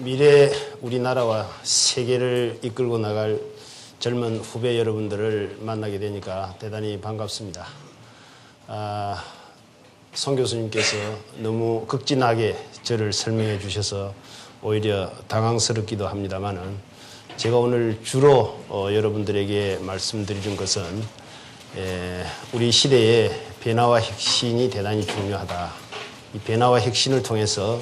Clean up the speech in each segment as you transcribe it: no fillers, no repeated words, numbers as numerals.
미래 우리나라와 세계를 이끌고 나갈 젊은 후배 여러분들을 만나게 되니까 대단히 반갑습니다. 송 교수님께서 너무 극진하게 저를 설명해 주셔서 오히려 당황스럽기도 합니다만은 제가 오늘 주로 여러분들에게 말씀드리는 것은 우리 시대의 변화와 혁신이 대단히 중요하다. 이 변화와 혁신을 통해서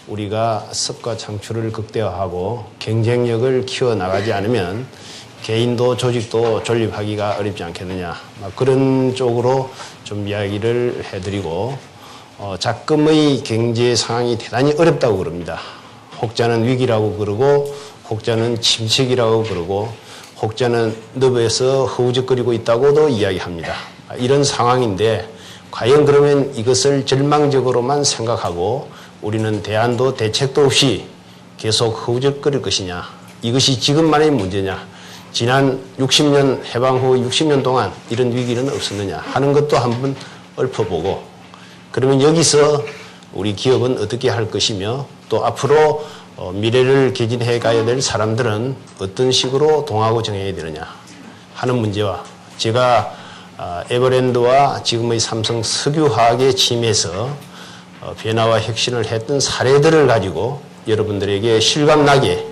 우리가 습과 창출을 극대화하고 경쟁력을 키워나가지 않으면 개인도 조직도 존립하기가 어렵지 않겠느냐. 그런 쪽으로 좀 이야기를 해드리고 작금의 경제 상황이 대단히 어렵다고 그럽니다. 혹자는 위기라고 그러고 혹자는 침체기라고 그러고 혹자는 늪에서 허우적거리고 있다고도 이야기합니다. 이런 상황인데 과연 그러면 이것을 절망적으로만 생각하고 우리는 대안도 대책도 없이 계속 허우적거릴 것이냐. 이것이 지금만의 문제냐. 지난 60년 해방 후 60년 동안 이런 위기는 없었느냐 하는 것도 한번 읊어보고 그러면 여기서 우리 기업은 어떻게 할 것이며 또 앞으로 미래를 개진해 가야 될 사람들은 어떤 식으로 동하고 정해야 되느냐 하는 문제와 제가 에버랜드와 지금의 삼성 석유화학에 침해해서 변화와 혁신을 했던 사례들을 가지고 여러분들에게 실감나게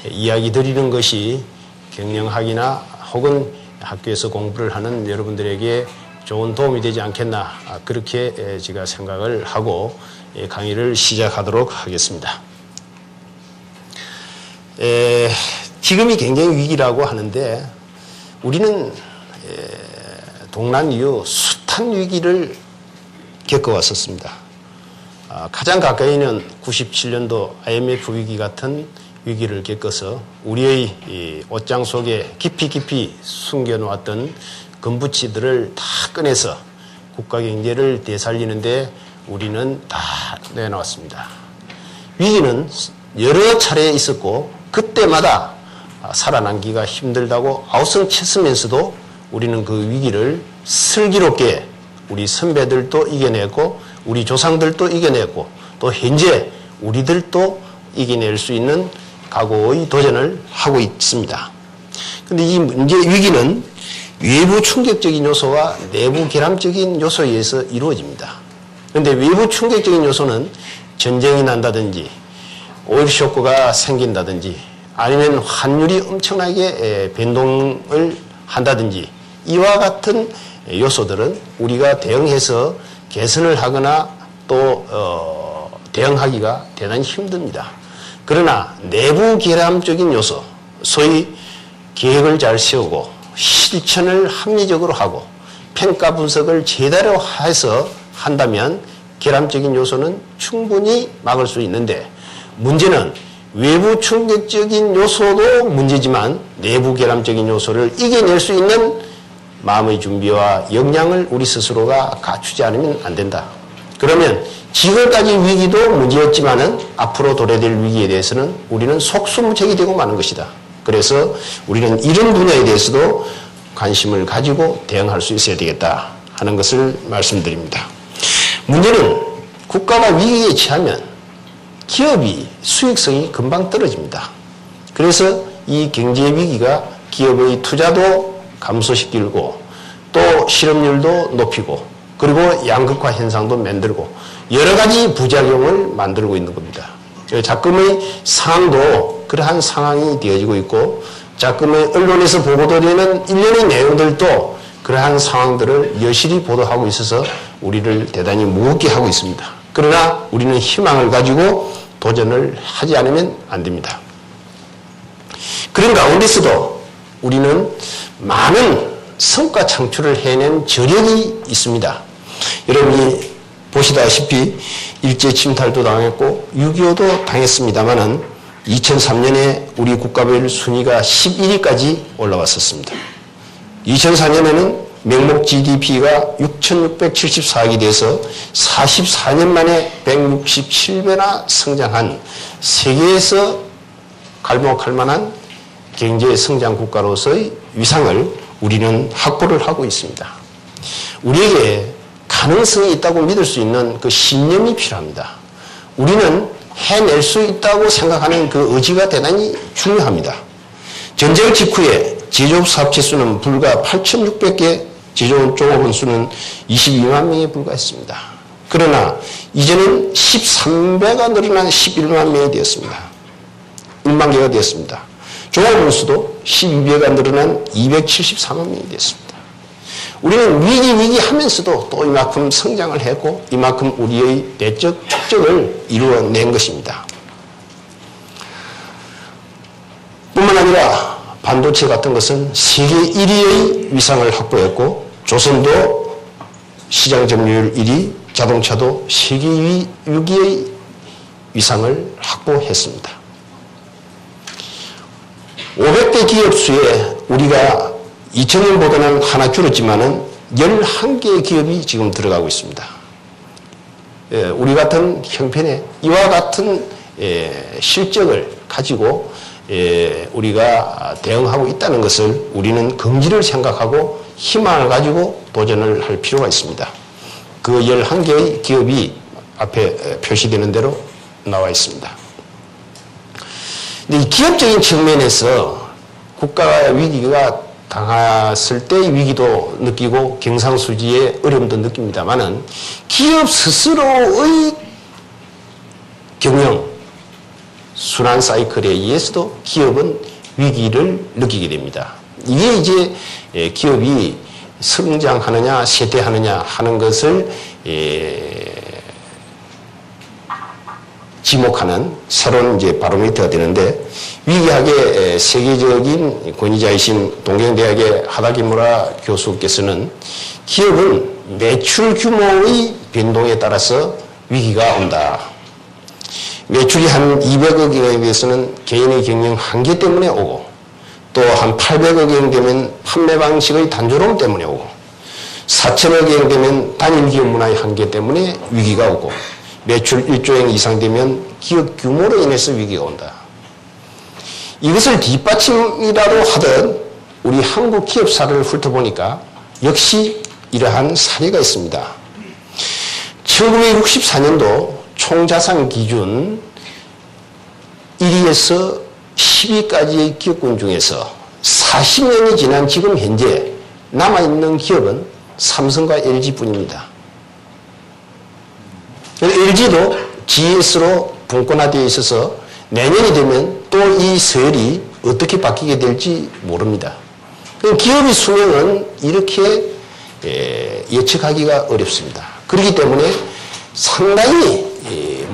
이야기 드리는 것이 경영학이나 혹은 학교에서 공부를 하는 여러분들에게 좋은 도움이 되지 않겠나 그렇게 제가 생각을 하고 강의를 시작하도록 하겠습니다. 지금이 굉장히 위기라고 하는데 우리는 동란 이후 숱한 위기를 겪어왔었습니다. 가장 가까이는 97년도 IMF 위기 같은 위기를 겪어서 우리의 이 옷장 속에 깊이 숨겨놓았던 금부치들을 다 꺼내서 국가 경제를 되살리는데 우리는 다 내놓았습니다. 위기는 여러 차례 있었고 그때마다 살아남기가 힘들다고 아우성쳤으면서도 우리는 그 위기를 슬기롭게 우리 선배들도 이겨냈고 우리 조상들도 이겨냈고 또 현재 우리들도 이겨낼 수 있는 각오의 도전을 하고 있습니다. 그런데 이 문제 위기는 외부 충격적인 요소와 내부 결함적인 요소에 의해서 이루어집니다. 그런데 외부 충격적인 요소는 전쟁이 난다든지 오일 쇼크가 생긴다든지 아니면 환율이 엄청나게 변동을 한다든지 이와 같은 요소들은 우리가 대응해서 개선을 하거나 또 대응하기가 대단히 힘듭니다. 그러나 내부 결함적인 요소, 소위 계획을 잘 세우고 실천을 합리적으로 하고 평가 분석을 제대로 해서 한다면 결함적인 요소는 충분히 막을 수 있는데 문제는 외부 충격적인 요소도 문제지만 내부 결함적인 요소를 이겨낼 수 있는 마음의 준비와 역량을 우리 스스로가 갖추지 않으면 안 된다. 그러면 지금까지 위기도 문제였지만은 앞으로 도래될 위기에 대해서는 우리는 속수무책이 되고 마는 것이다. 그래서 우리는 이런 분야에 대해서도 관심을 가지고 대응할 수 있어야 되겠다 하는 것을 말씀드립니다. 문제는 국가가 위기에 처하면 기업이 수익성이 금방 떨어집니다. 그래서 이 경제 위기가 기업의 투자도 감소시키고 또 실업률도 높이고 그리고 양극화 현상도 만들고 여러 가지 부작용을 만들고 있는 겁니다. 작금의 상황도 그러한 상황이 되어지고 있고 작금의 언론에서 보도되는 일련의 내용들도 그러한 상황들을 여실히 보도하고 있어서 우리를 대단히 무겁게 하고 있습니다. 그러나 우리는 희망을 가지고 도전을 하지 않으면 안 됩니다. 그런 가운데서도 우리는 많은 성과 창출을 해낸 저력이 있습니다. 여러분이 보시다시피 일제 침탈도 당했고 6.25도 당했습니다만은 2003년에 우리 국가별 순위가 11위까지 올라왔었습니다. 2004년에는 명목 GDP가 6,674억이 돼서 44년 만에 167배나 성장한 세계에서 갈목할 만한 경제 성장 국가로서의 위상을 우리는 확보를 하고 있습니다. 우리에게 가능성이 있다고 믿을 수 있는 그 신념이 필요합니다. 우리는 해낼 수 있다고 생각하는 그 의지가 대단히 중요합니다. 전쟁 직후에 제조업 사업체 수는 불과 8,600개, 제조업 종업원 수는 22만 명에 불과했습니다. 그러나 이제는 13배가 늘어난 11만 명이 되었습니다. 1만 개가 되었습니다. 종업원 수도 12배가 늘어난 274만 명이 되었습니다. 우리는 위기 하면서도 또 이만큼 성장을 했고 이만큼 우리의 내적 축적을 이루어낸 것입니다. 뿐만 아니라 반도체 같은 것은 세계 1위의 위상을 확보했고 조선도 시장 점유율 1위, 자동차도 세계 6위의 위상을 확보했습니다. 500대 기업 수에 우리가 2000년보다는 하나 줄었지만은 11개의 기업이 지금 들어가고 있습니다. 우리 같은 형편에 이와 같은 실적을 가지고 우리가 대응하고 있다는 것을 우리는 긍지를 생각하고 희망을 가지고 도전을 할 필요가 있습니다. 그 11개의 기업이 앞에 표시되는 대로 나와 있습니다. 근데 이 기업적인 측면에서 국가 위기가 당했을 때의 위기도 느끼고 경상수지의 어려움도 느낍니다만은 기업 스스로의 경영, 순환 사이클에 의해서도 기업은 위기를 느끼게 됩니다. 이게 이제 기업이 성장하느냐 쇠퇴하느냐 하는 것을 지목하는 새로운 이제 바로미터가 되는데 위기학의 세계적인 권위자이신 동경대학의 하다기무라 교수께서는 기업은 매출 규모의 변동에 따라서 위기가 온다. 매출이 한 200억 원에 비해서는 개인의 경영 한계 때문에 오고 또 한 800억 원 되면 판매 방식의 단조로움 때문에 오고 4천억 원 되면 단일 기업 문화의 한계 때문에 위기가 오고 매출 1조 원 이상 되면 기업 규모로 인해서 위기가 온다. 이것을 뒷받침이라도 하던 우리 한국 기업사를 훑어보니까 역시 이러한 사례가 있습니다. 1964년도 총자산 기준 1위에서 10위까지의 기업군 중에서 40년이 지난 지금 현재 남아있는 기업은 삼성과 LG뿐입니다. LG도 GS로 분권화되어 있어서 내년이 되면 또 이 서열이 어떻게 바뀌게 될지 모릅니다. 기업의 수명은 이렇게 예측하기가 어렵습니다. 그렇기 때문에 상당히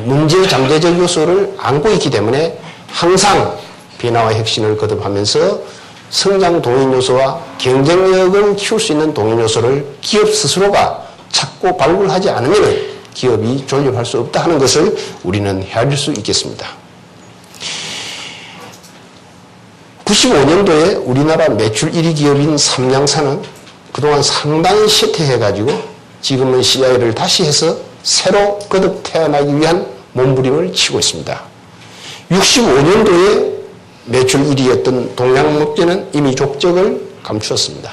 문제 잠재적 요소를 안고 있기 때문에 항상 변화와 혁신을 거듭하면서 성장 동인 요소와 경쟁력을 키울 수 있는 동인 요소를 기업 스스로가 찾고 발굴하지 않으면 기업이 존립할 수 없다 하는 것을 우리는 헤아릴 수 있겠습니다. 95년도에 우리나라 매출 1위 기업인 삼양사는 그동안 상당히 쇠퇴해가지고 지금은 CI를 다시 해서 새로 거듭 태어나기 위한 몸부림을 치고 있습니다. 65년도에 매출 1위였던 동양목재는 이미 족적을 감추었습니다.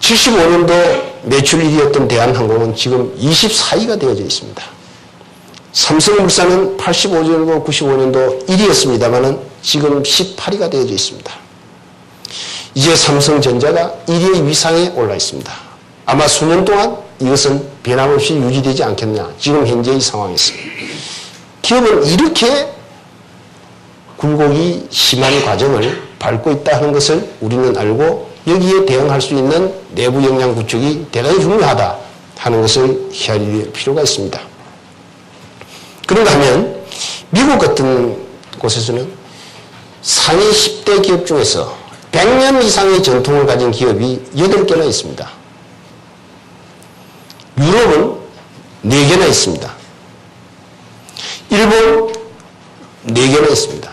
75년도 매출 1위였던 대한항공은 지금 24위가 되어져 있습니다. 삼성물산은 85년도, 95년도 1위였습니다만은 지금 18위가 되어져 있습니다. 이제 삼성전자가 1위의 위상에 올라 있습니다. 아마 수년 동안 이것은 변함없이 유지되지 않겠냐. 지금 현재의 상황에서. 기업은 이렇게 굴곡이 심한 과정을 밟고 있다 하는 것을 우리는 알고 여기에 대응할 수 있는 내부 역량 구축이 대단히 중요하다 하는 것을 헤아릴 필요가 있습니다. 그런가 하면 미국 같은 곳에서는 상위 10대 기업 중에서 100년 이상의 전통을 가진 기업이 8개나 있습니다. 유럽은 4개나 있습니다. 일본 4개나 있습니다.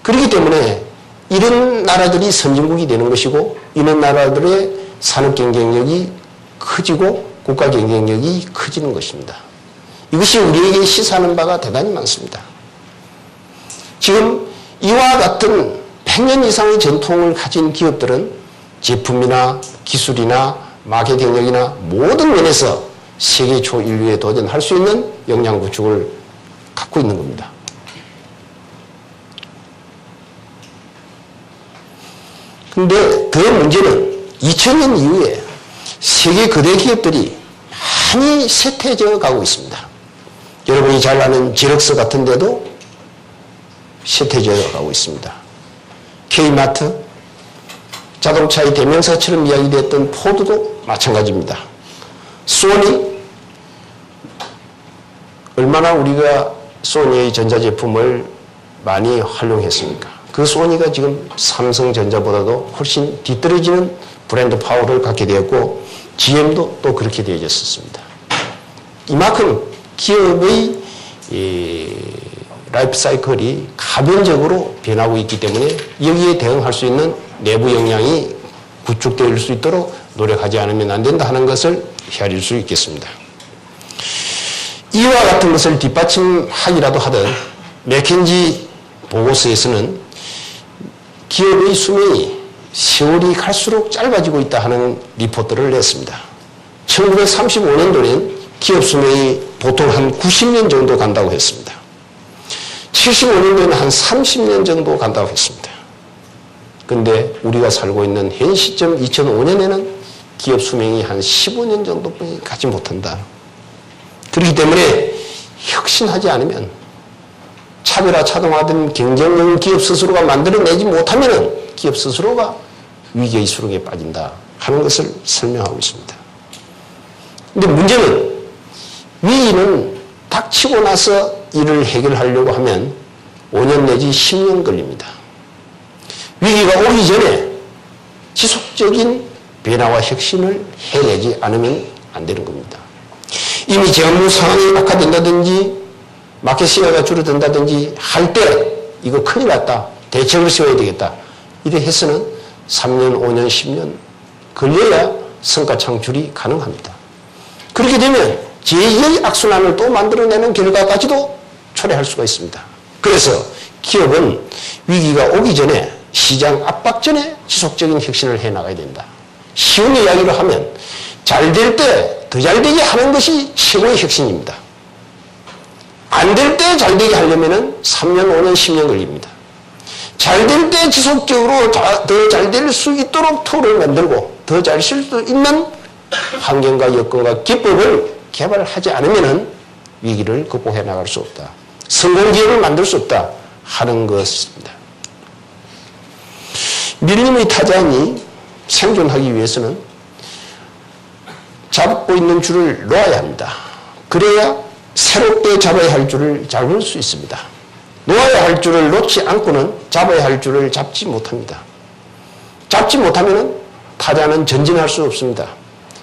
그렇기 때문에 이런 나라들이 선진국이 되는 것이고 이런 나라들의 산업 경쟁력이 커지고 국가 경쟁력이 커지는 것입니다. 이것이 우리에게 시사하는 바가 대단히 많습니다. 지금 이와 같은 100년 이상의 전통을 가진 기업들은 제품이나 기술이나 마케팅력이나 모든 면에서 세계 초인류에 도전할 수 있는 역량 구축을 갖고 있는 겁니다. 근데 더 문제는 2000년 이후에 세계 거대 기업들이 많이 쇠퇴져 가고 있습니다. 여러분이 잘 아는 지럭스 같은 데도 쇠퇴져 가고 있습니다. K마트, 자동차의 대명사처럼 이야기됐던 포드도 마찬가지입니다. 소니, 얼마나 우리가 소니의 전자제품을 많이 활용했습니까? 그 소니가 지금 삼성전자보다도 훨씬 뒤떨어지는 브랜드 파워를 갖게 되었고 GM도 또 그렇게 되어졌었습니다. 이만큼 기업의 라이프 사이클이 가변적으로 변하고 있기 때문에 여기에 대응할 수 있는 내부 역량이 구축될 수 있도록 노력하지 않으면 안 된다 하는 것을 헤아릴 수 있겠습니다. 이와 같은 것을 뒷받침하기라도 하던 맥켄지 보고서에서는 기업의 수명이 세월이 갈수록 짧아지고 있다 하는 리포트를 냈습니다. 1935년도엔 기업 수명이 보통 한 90년 정도 간다고 했습니다. 75년도에는 한 30년 정도 간다고 했습니다. 그런데 우리가 살고 있는 현 시점 2005년에는 기업 수명이 한 15년 정도뿐이 가지 못한다. 그렇기 때문에 혁신하지 않으면 차별화된 경쟁력을 기업 스스로가 만들어내지 못하면 기업 스스로가 위기의 수렁에 빠진다 하는 것을 설명하고 있습니다. 그런데 문제는 위기는 닥치고 나서 이를 해결하려고 하면 5년 내지 10년 걸립니다. 위기가 오기 전에 지속적인 변화와 혁신을 해내지 않으면 안 되는 겁니다. 이미 재무 상황이 악화된다든지 마켓 시야가 줄어든다든지 할 때 이거 큰일 났다. 대책을 세워야 되겠다. 이래 해서는 3년, 5년, 10년 걸려야 성과 창출이 가능합니다. 그렇게 되면 제2의 악순환을 또 만들어내는 결과까지도 초래할 수가 있습니다. 그래서 기업은 위기가 오기 전에 시장 압박 전에 지속적인 혁신을 해나가야 된다. 쉬운 이야기로 하면 잘 될 때 더 잘 되게 하는 것이 최고의 혁신입니다. 안 될 때 잘 되게 하려면 3년, 5년, 10년 걸립니다. 잘 될 때 지속적으로 더 잘 될 수 있도록 툴을 만들고 더 잘 쓸 수 있는 환경과 여건과 기법을 개발하지 않으면 위기를 극복해 나갈 수 없다. 성공 기업을 만들 수 없다 하는 것입니다. 밀림의 타잔이 생존하기 위해서는 잡고 있는 줄을 놓아야 합니다. 그래야 새롭게 잡아야 할 줄을 잡을 수 있습니다. 놓아야 할 줄을 놓지 않고는 잡아야 할 줄을 잡지 못합니다. 잡지 못하면 타자는 전진할 수 없습니다.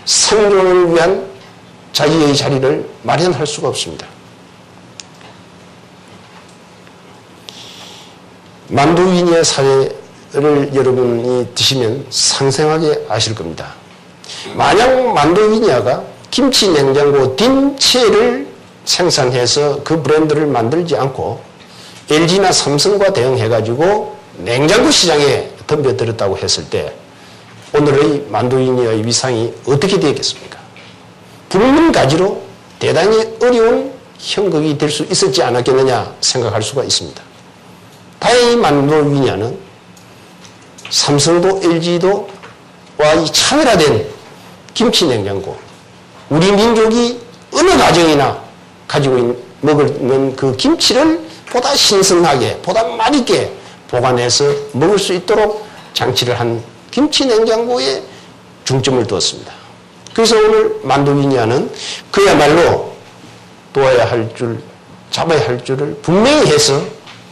생존을 위한 자기의 자리를 마련할 수가 없습니다. 만두위니아 사례를 여러분이 드시면 상생하게 아실 겁니다. 만약 만두위니아가 김치 냉장고 딘체를 생산해서 그 브랜드를 만들지 않고 LG나 삼성과 대응해가지고 냉장고 시장에 덤벼들었다고 했을 때 오늘의 만두위니아의 위상이 어떻게 되겠습니까? 붉은 가지로 대단히 어려운 형국이 될 수 있었지 않았겠느냐 생각할 수가 있습니다. 다행히 만두위니아는 삼성도 LG도 와 이 차별화된 김치 냉장고, 우리 민족이 어느 가정이나 가지고 먹는 그 김치를 보다 신선하게, 보다 맛있게 보관해서 먹을 수 있도록 장치를 한 김치 냉장고에 중점을 두었습니다. 그래서 오늘 만두위니아는 그야말로 놓아야 할 줄, 잡아야 할 줄을 분명히 해서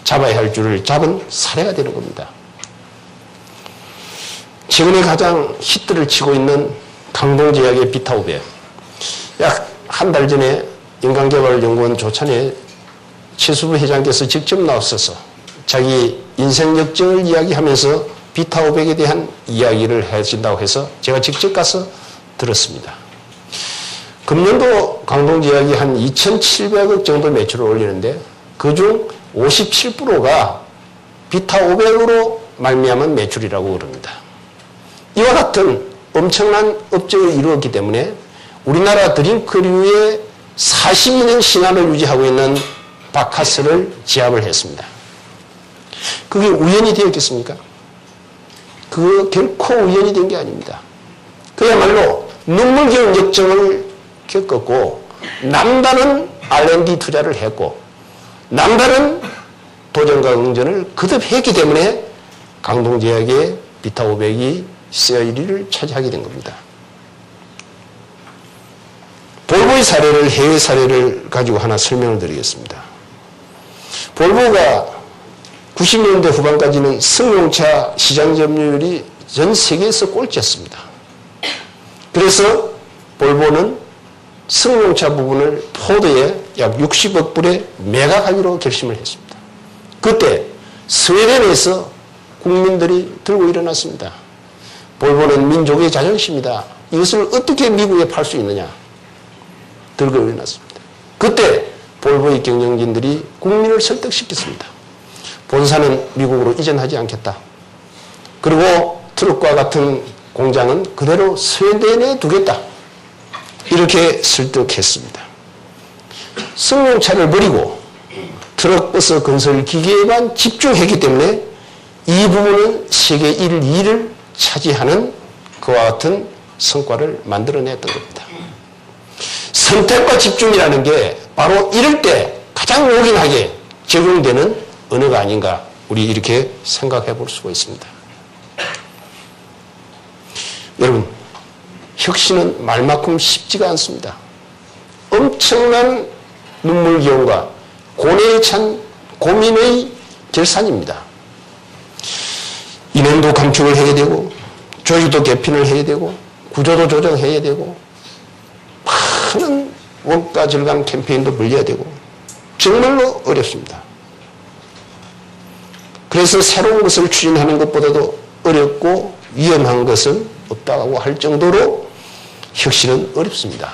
잡아야 할 줄을 잡은 사례가 되는 겁니다. 최근에 가장 히트를 치고 있는 강동제약의 비타오백. 약 한 달 전에 인간개발연구원 조찬에 최수부 회장께서 직접 나왔어서 자기 인생 역정을 이야기하면서 비타오백에 대한 이야기를 해준다고 해서 제가 직접 가서 들었습니다. 금년도 강동제약이 한 2,700억 정도 매출을 올리는데 그중 57%가 비타500으로 말미암은 매출이라고 그럽니다. 이와 같은 엄청난 업적을 이루었기 때문에 우리나라 드링크류의 42년 신화를 유지하고 있는 바카스를 제압을 했습니다. 그게 우연이 되었겠습니까? 그거 결코 우연이 된 게 아닙니다. 그야말로 눈물겨운 역정을 겪었고 남다른 R&D 투자를 했고 남다른 도전과 응전을 거듭했기 때문에 강동제약의 비타500이 시어 1위를 차지하게 된 겁니다. 볼보의 사례를, 해외 사례를 가지고 하나 설명을 드리겠습니다. 볼보가 90년대 후반까지는 승용차 시장 점유율이 전 세계에서 꼴찌였습니다. 그래서 볼보는 승용차 부분을 포드에 약 60억 불에 매각하기로 결심을 했습니다. 그때 스웨덴에서 국민들이 들고 일어났습니다. 볼보는 민족의 자존심이다. 이것을 어떻게 미국에 팔 수 있느냐. 들고 일어났습니다. 그때 볼보의 경영진들이 국민을 설득시켰습니다. 본사는 미국으로 이전하지 않겠다. 그리고 트럭과 같은 공장은 그대로 스웨덴에 두겠다. 이렇게 설득했습니다. 승용차를 버리고 트럭, 버스, 건설 기계에만 집중했기 때문에 이 부분은 세계 1, 2위를 차지하는 그와 같은 성과를 만들어냈던 겁니다. 선택과 집중이라는 게 바로 이럴 때 가장 요긴하게 적용되는 언어가 아닌가 우리 이렇게 생각해 볼 수가 있습니다. 여러분, 혁신은 말만큼 쉽지가 않습니다. 엄청난 눈물겨움과 고뇌에 찬 고민의 결산입니다. 인원도 감축을 해야 되고 조직도 개편을 해야 되고 구조도 조정해야 되고 많은 원가 절감 캠페인도 벌려야 되고 정말로 어렵습니다. 그래서 새로운 것을 추진하는 것보다도 어렵고 위험한 것은 없다고 할 정도로 혁신은 어렵습니다.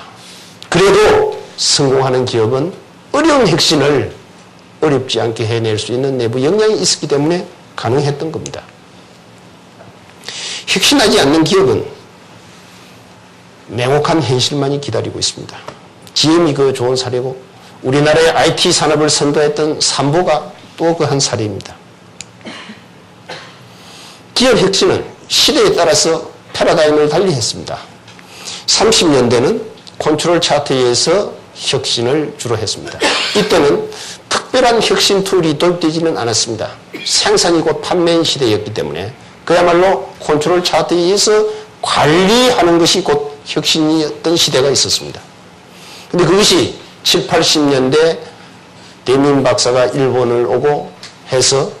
그래도 성공하는 기업은 어려운 혁신을 어렵지 않게 해낼 수 있는 내부 역량이 있었기 때문에 가능했던 겁니다. 혁신하지 않는 기업은 냉혹한 현실만이 기다리고 있습니다. GM이 그 좋은 사례고 우리나라의 IT 산업을 선도했던 삼보가 또 그 한 사례입니다. 기업 혁신은 시대에 따라서 패러다임을 달리했습니다. 30년대는 컨트롤 차트에 의해서 혁신을 주로 했습니다. 이때는 특별한 혁신 툴이 도입되지는 않았습니다. 생산이 곧 판매인 시대였기 때문에 그야말로 컨트롤 차트에 의해서 관리하는 것이 곧 혁신이었던 시대가 있었습니다. 근데 그것이 7, 80년대 데민 박사가 일본을 오고 해서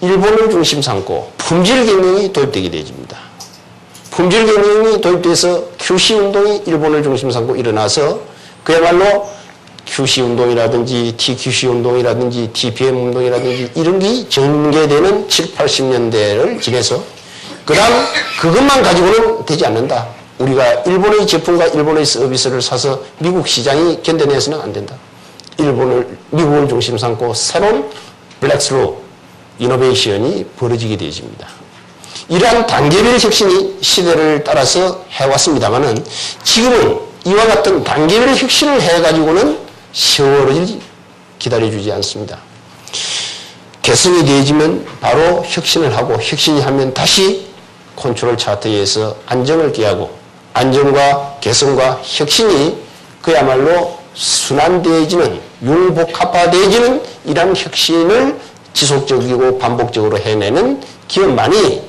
일본을 중심 삼고 품질 경영이 도입되게 되어집니다. 품질 경영이 도입돼서 QC 운동이 일본을 중심 삼고 일어나서 그야말로 QC 운동이라든지 TQC 운동이라든지 TPM 운동이라든지 이런 게 전개되는 7, 80년대를 지내서 그다음 그것만 가지고는 되지 않는다. 우리가 일본의 제품과 일본의 서비스를 사서 미국 시장이 견뎌내서는 안 된다. 미국을 중심 삼고 새로운 블랙스루 이노베이션이 벌어지게 되어집니다. 이러한 단계별 혁신이 시대를 따라서 해왔습니다만은 지금은 이와 같은 단계별 혁신을 해가지고는 세월을 기다려주지 않습니다. 개성이 되어지면 바로 혁신을 하고 혁신이 하면 다시 컨트롤 차트에 의해서 안정을 꾀하고 안정과 개성과 혁신이 그야말로 순환되어지는 융복합화되어지는 이러한 혁신을 지속적이고 반복적으로 해내는 기업만이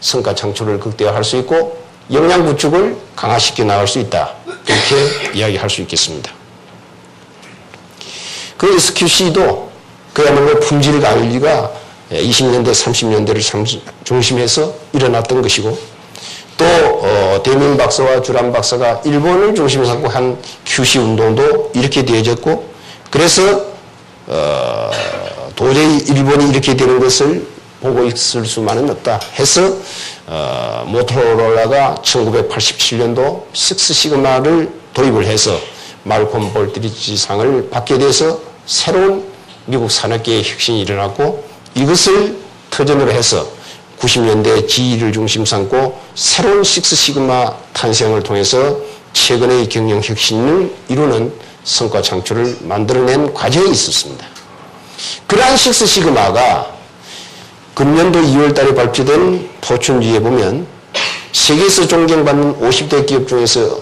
성과 창출을 극대화할 수 있고 역량 구축을 강화시켜 나갈 수 있다. 이렇게 이야기할 수 있겠습니다. 그 SQC도 그야말로 품질 관리가 20년대, 30년대를 중심해서 일어났던 것이고 또 데민 박사와 주란 박사가 일본을 중심으로 삼고 한 QC 운동도 이렇게 되어졌고 그래서 도저히 일본이 이렇게 되는 것을 보고 있을 수만은 없다 해서 모토로라가 1987년도 식스 시그마를 도입을 해서 말콤 볼트리지상을 받게 돼서 새로운 미국 산업계의 혁신이 일어났고 이것을 터전으로 해서 90년대 GE를 중심 삼고 새로운 식스 시그마 탄생을 통해서 최근의 경영 혁신을 이루는 성과 창출을 만들어낸 과정이 있었습니다. 그러한 식스 시그마가 금년도 2월 달에 발표된 포춘지에 보면 세계에서 존경받는 50대 기업 중에서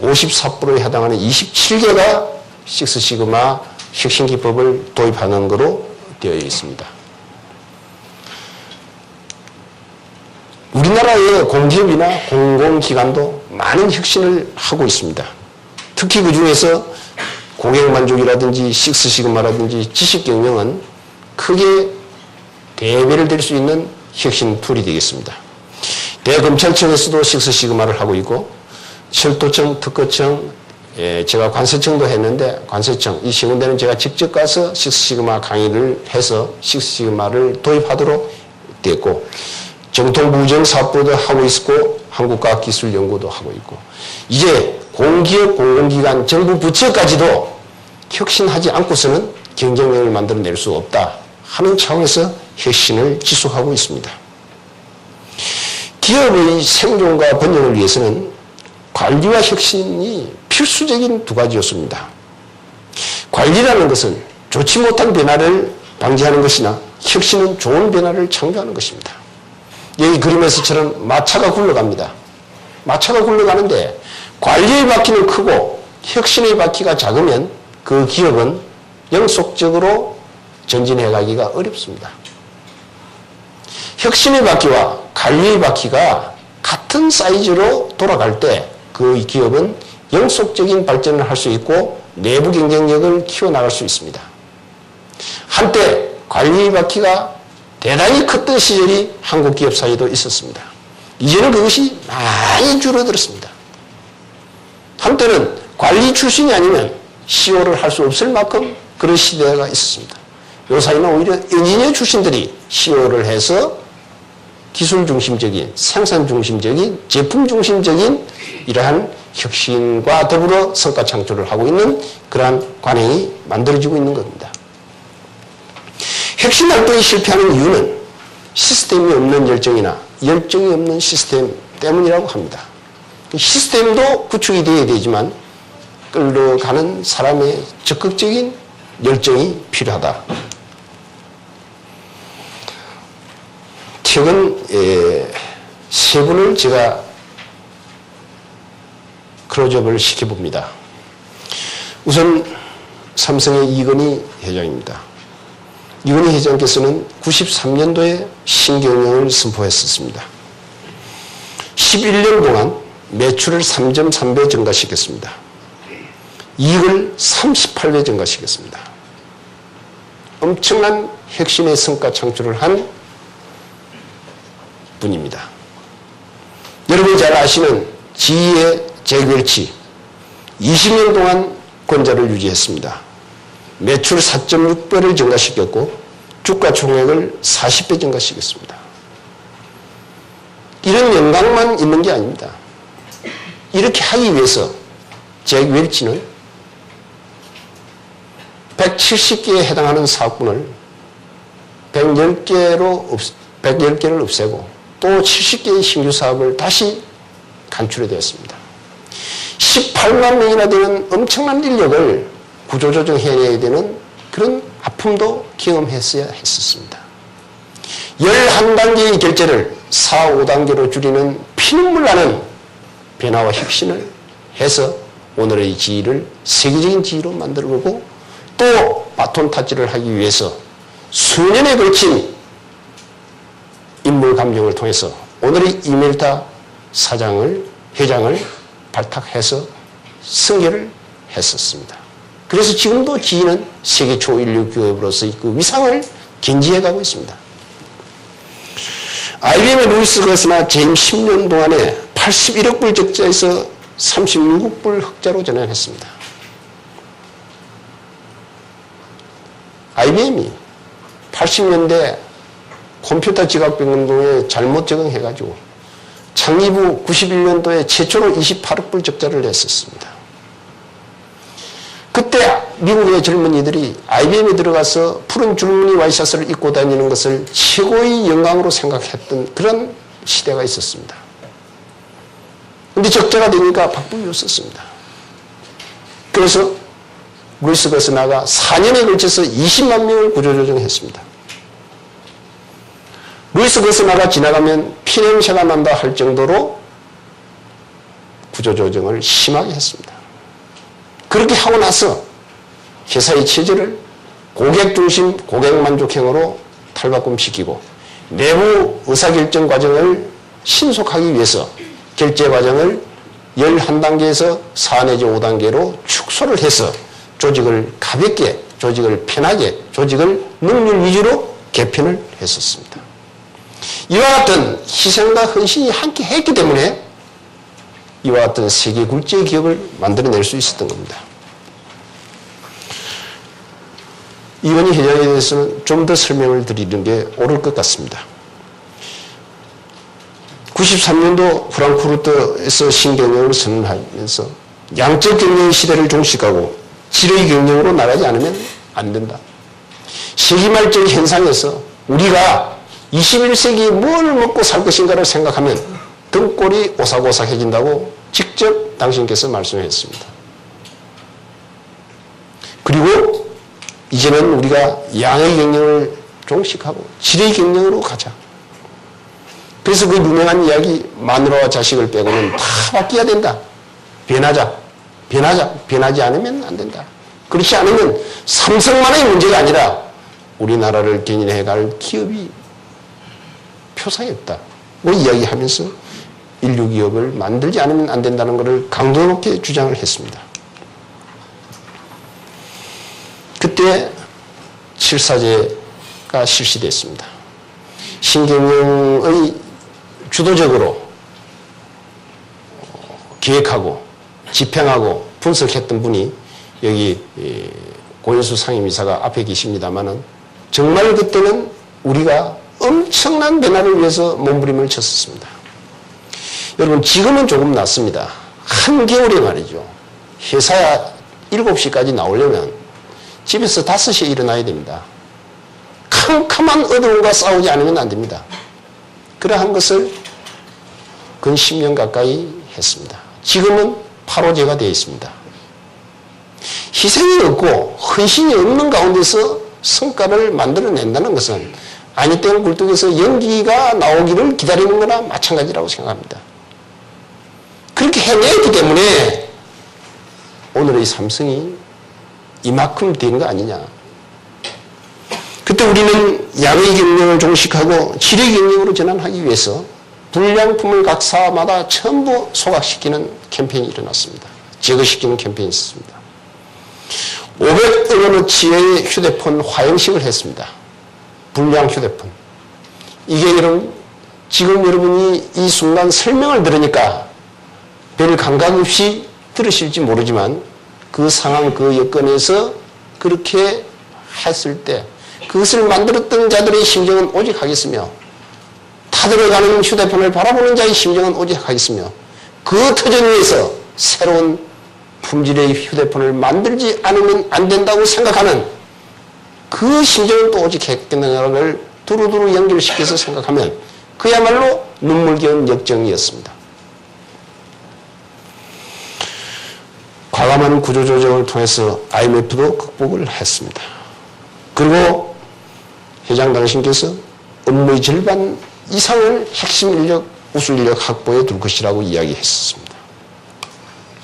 54%에 해당하는 27개가 식스 시그마 혁신 기법을 도입하는 것으로 되어 있습니다. 우리나라의 공기업이나 공공기관도 많은 혁신을 하고 있습니다. 특히 그 중에서 고객만족이라든지 식스 시그마라든지 지식경영은 크게 대배를 될 수 있는 혁신 툴이 되겠습니다. 대검찰청에서도 식스 시그마를 하고 있고 철도청, 특허청, 제가 관세청도 했는데 관세청, 이 시군대는 제가 직접 가서 식스 시그마 강의를 해서 식스 시그마를 도입하도록 됐고 정통부정사업부도 하고 있고 한국과학기술연구도 하고 있고 이제 공기업, 공공기관, 정부 부처까지도 혁신하지 않고서는 경쟁력을 만들어낼 수 없다 하는 차원에서 혁신을 지속하고 있습니다. 기업의 생존과 번영을 위해서는 관리와 혁신이 필수적인 두 가지 요소입니다. 관리라는 것은 좋지 못한 변화를 방지하는 것이나 혁신은 좋은 변화를 창조하는 것입니다. 여기 그림에서처럼 마차가 굴러갑니다. 마차가 굴러가는데 관리의 바퀴는 크고 혁신의 바퀴가 작으면 그 기업은 영속적으로 전진해 가기가 어렵습니다. 혁신의 바퀴와 관리의 바퀴가 같은 사이즈로 돌아갈 때 그 기업은 영속적인 발전을 할 수 있고 내부 경쟁력을 키워나갈 수 있습니다. 한때 관리의 바퀴가 대단히 컸던 시절이 한국 기업 사이에도 있었습니다. 이제는 그것이 많이 줄어들었습니다. 한때는 관리 출신이 아니면 CEO를 할 수 없을 만큼 그런 시대가 있었습니다. 요 사이는 오히려 엔지니어 출신들이 CEO를 해서 기술 중심적인, 생산 중심적인, 제품 중심적인 이러한 혁신과 더불어 성과 창출을 하고 있는 그러한 관행이 만들어지고 있는 겁니다. 혁신 활동이 실패하는 이유는 시스템이 없는 열정이나 열정이 없는 시스템 때문이라고 합니다. 시스템도 구축이 되어야 되지만 끌려가는 사람의 적극적인 열정이 필요하다. 최근 세 분을 제가 클로즈업을 시켜봅니다. 우선 삼성의 이건희 회장입니다. 이건희 회장께서는 93년도에 신경영을 선포했었습니다. 11년 동안 매출을 3.3배 증가시켰습니다. 이익을 38배 증가시켰습니다. 엄청난 혁신의 성과 창출을 한 분입니다. 여러분이 잘 아시는 지위의 재결치 20년 동안 권좌를 유지했습니다. 매출 4.6배를 증가시켰고 주가 총액을 40배 증가시켰습니다. 이런 영광만 있는 게 아닙니다. 이렇게 하기 위해서 잭 웰치는 170개에 해당하는 사업군을 110개를 없애고 또 70개의 신규 사업을 다시 간출해 되었습니다. 18만 명이나 되는 엄청난 인력을 구조조정해야 되는 그런 아픔도 경험했어야 했었습니다. 11단계의 결제를 4, 5단계로 줄이는 피눈물 나는 변화와 혁신을 해서 오늘의 지위를 세계적인 지위로 만들어보고 또 바톤 타치를 하기 위해서 수년에 걸친 인물 감정을 통해서 오늘의 이멜타 회장을 발탁해서 승계를 했었습니다. 그래서 지금도 지인은 세계 초인류 기업으로서의 그 위상을 견지해가고 있습니다. IBM의 루이스 거스나 재임 10년 동안에 81억 불 적자에서 36억 불 흑자로 전환했습니다. IBM이 80년대 컴퓨터 지각변동에 잘못 적응해가지고 창립 후 91년도에 최초로 28억 불 적자를 냈었습니다. 그때 미국의 젊은이들이 IBM에 들어가서 푸른 줄무늬 와이셔츠를 입고 다니는 것을 최고의 영광으로 생각했던 그런 시대가 있었습니다. 그런데 적자가 되니까 바쁘게 웃었습니다. 그래서 루이스 거스나가 4년에 걸쳐서 20만 명을 구조조정했습니다. 루이스 거스나가 지나가면 피냄새가 난다 할 정도로 구조조정을 심하게 했습니다. 그렇게 하고 나서 회사의 체제를 고객 중심, 고객 만족형으로 탈바꿈시키고 내부 의사결정 과정을 신속하기 위해서 결제 과정을 11단계에서 4 내지 5단계로 축소를 해서 조직을 가볍게, 조직을 편하게, 조직을 능률 위주로 개편을 했었습니다. 이와 같은 희생과 헌신이 함께 했기 때문에 이와 같은 세계 굴지의 기업을 만들어낼 수 있었던 겁니다. 이건희 회장에 대해서는 좀 더 설명을 드리는 게 옳을 것 같습니다. 93년도 프랑크푸르트에서 신경영을 선언하면서 양적 경영 시대를 종식하고 질의 경영으로 나가지 않으면 안 된다. 세기말적 현상에서 우리가 21세기에 뭘 먹고 살 것인가를 생각하면 등골이 오싹오싹해진다고 직접 당신께서 말씀하셨습니다. 그리고 이제는 우리가 양의 경영을 종식하고 질의 경영으로 가자. 그래서 그 유명한 이야기, 마누라와 자식을 빼고는 다 바뀌어야 된다. 변하자. 변하지 않으면 안 된다. 그렇지 않으면 삼성만의 문제가 아니라 우리나라를 견인해갈 기업이 표상이 없다. 뭐 이야기하면서 인류 기업을 만들지 않으면 안 된다는 것을 강도 높게 주장을 했습니다. 그때 7사제가 실시됐습니다. 신경영의 주도적으로 기획하고 집행하고 분석했던 분이 여기 고현수 상임이사가 앞에 계십니다마는 정말 그때는 우리가 엄청난 변화를 위해서 몸부림을 쳤었습니다. 여러분 지금은 조금 낫습니다. 한겨울에 말이죠. 회사 7시까지 나오려면 집에서 5시에 일어나야 됩니다. 캄캄한 어두움과 싸우지 않으면 안 됩니다. 그러한 것을 근 10년 가까이 했습니다. 지금은 8호제가 되어 있습니다. 희생이 없고 헌신이 없는 가운데서 성과를 만들어낸다는 것은 아니땡 굴뚝에서 연기가 나오기를 기다리는 거나 마찬가지라고 생각합니다. 그렇게 해냈기 때문에 오늘의 삼성이 이만큼 된 거 아니냐. 그때 우리는 양의 경영을 종식하고 질의 경영으로 전환하기 위해서 불량품을 각 사마다 전부 소각시키는 캠페인이 일어났습니다. 제거시키는 캠페인이 있었습니다. 500억 원어치의 휴대폰 화형식을 했습니다. 불량 휴대폰. 이게 여러분, 지금 여러분이 이 순간 설명을 들으니까 별 감각 없이 들으실지 모르지만 그 상황, 그 여건에서 그렇게 했을 때 그것을 만들었던 자들의 심정은 오직 하겠으며 타들어가는 휴대폰을 바라보는 자의 심정은 오직 하겠으며 그 터전 위에서 새로운 품질의 휴대폰을 만들지 않으면 안 된다고 생각하는 그 심정은 또 오직 했겠느냐를 두루두루 연결시켜서 생각하면 그야말로 눈물겨운 역정이었습니다. 과감한 구조조정을 통해서 IMF도 극복을 했습니다. 그리고 회장 당신께서 업무의 절반 이상을 핵심 인력, 우수 인력 확보에 둘 것이라고 이야기했었습니다.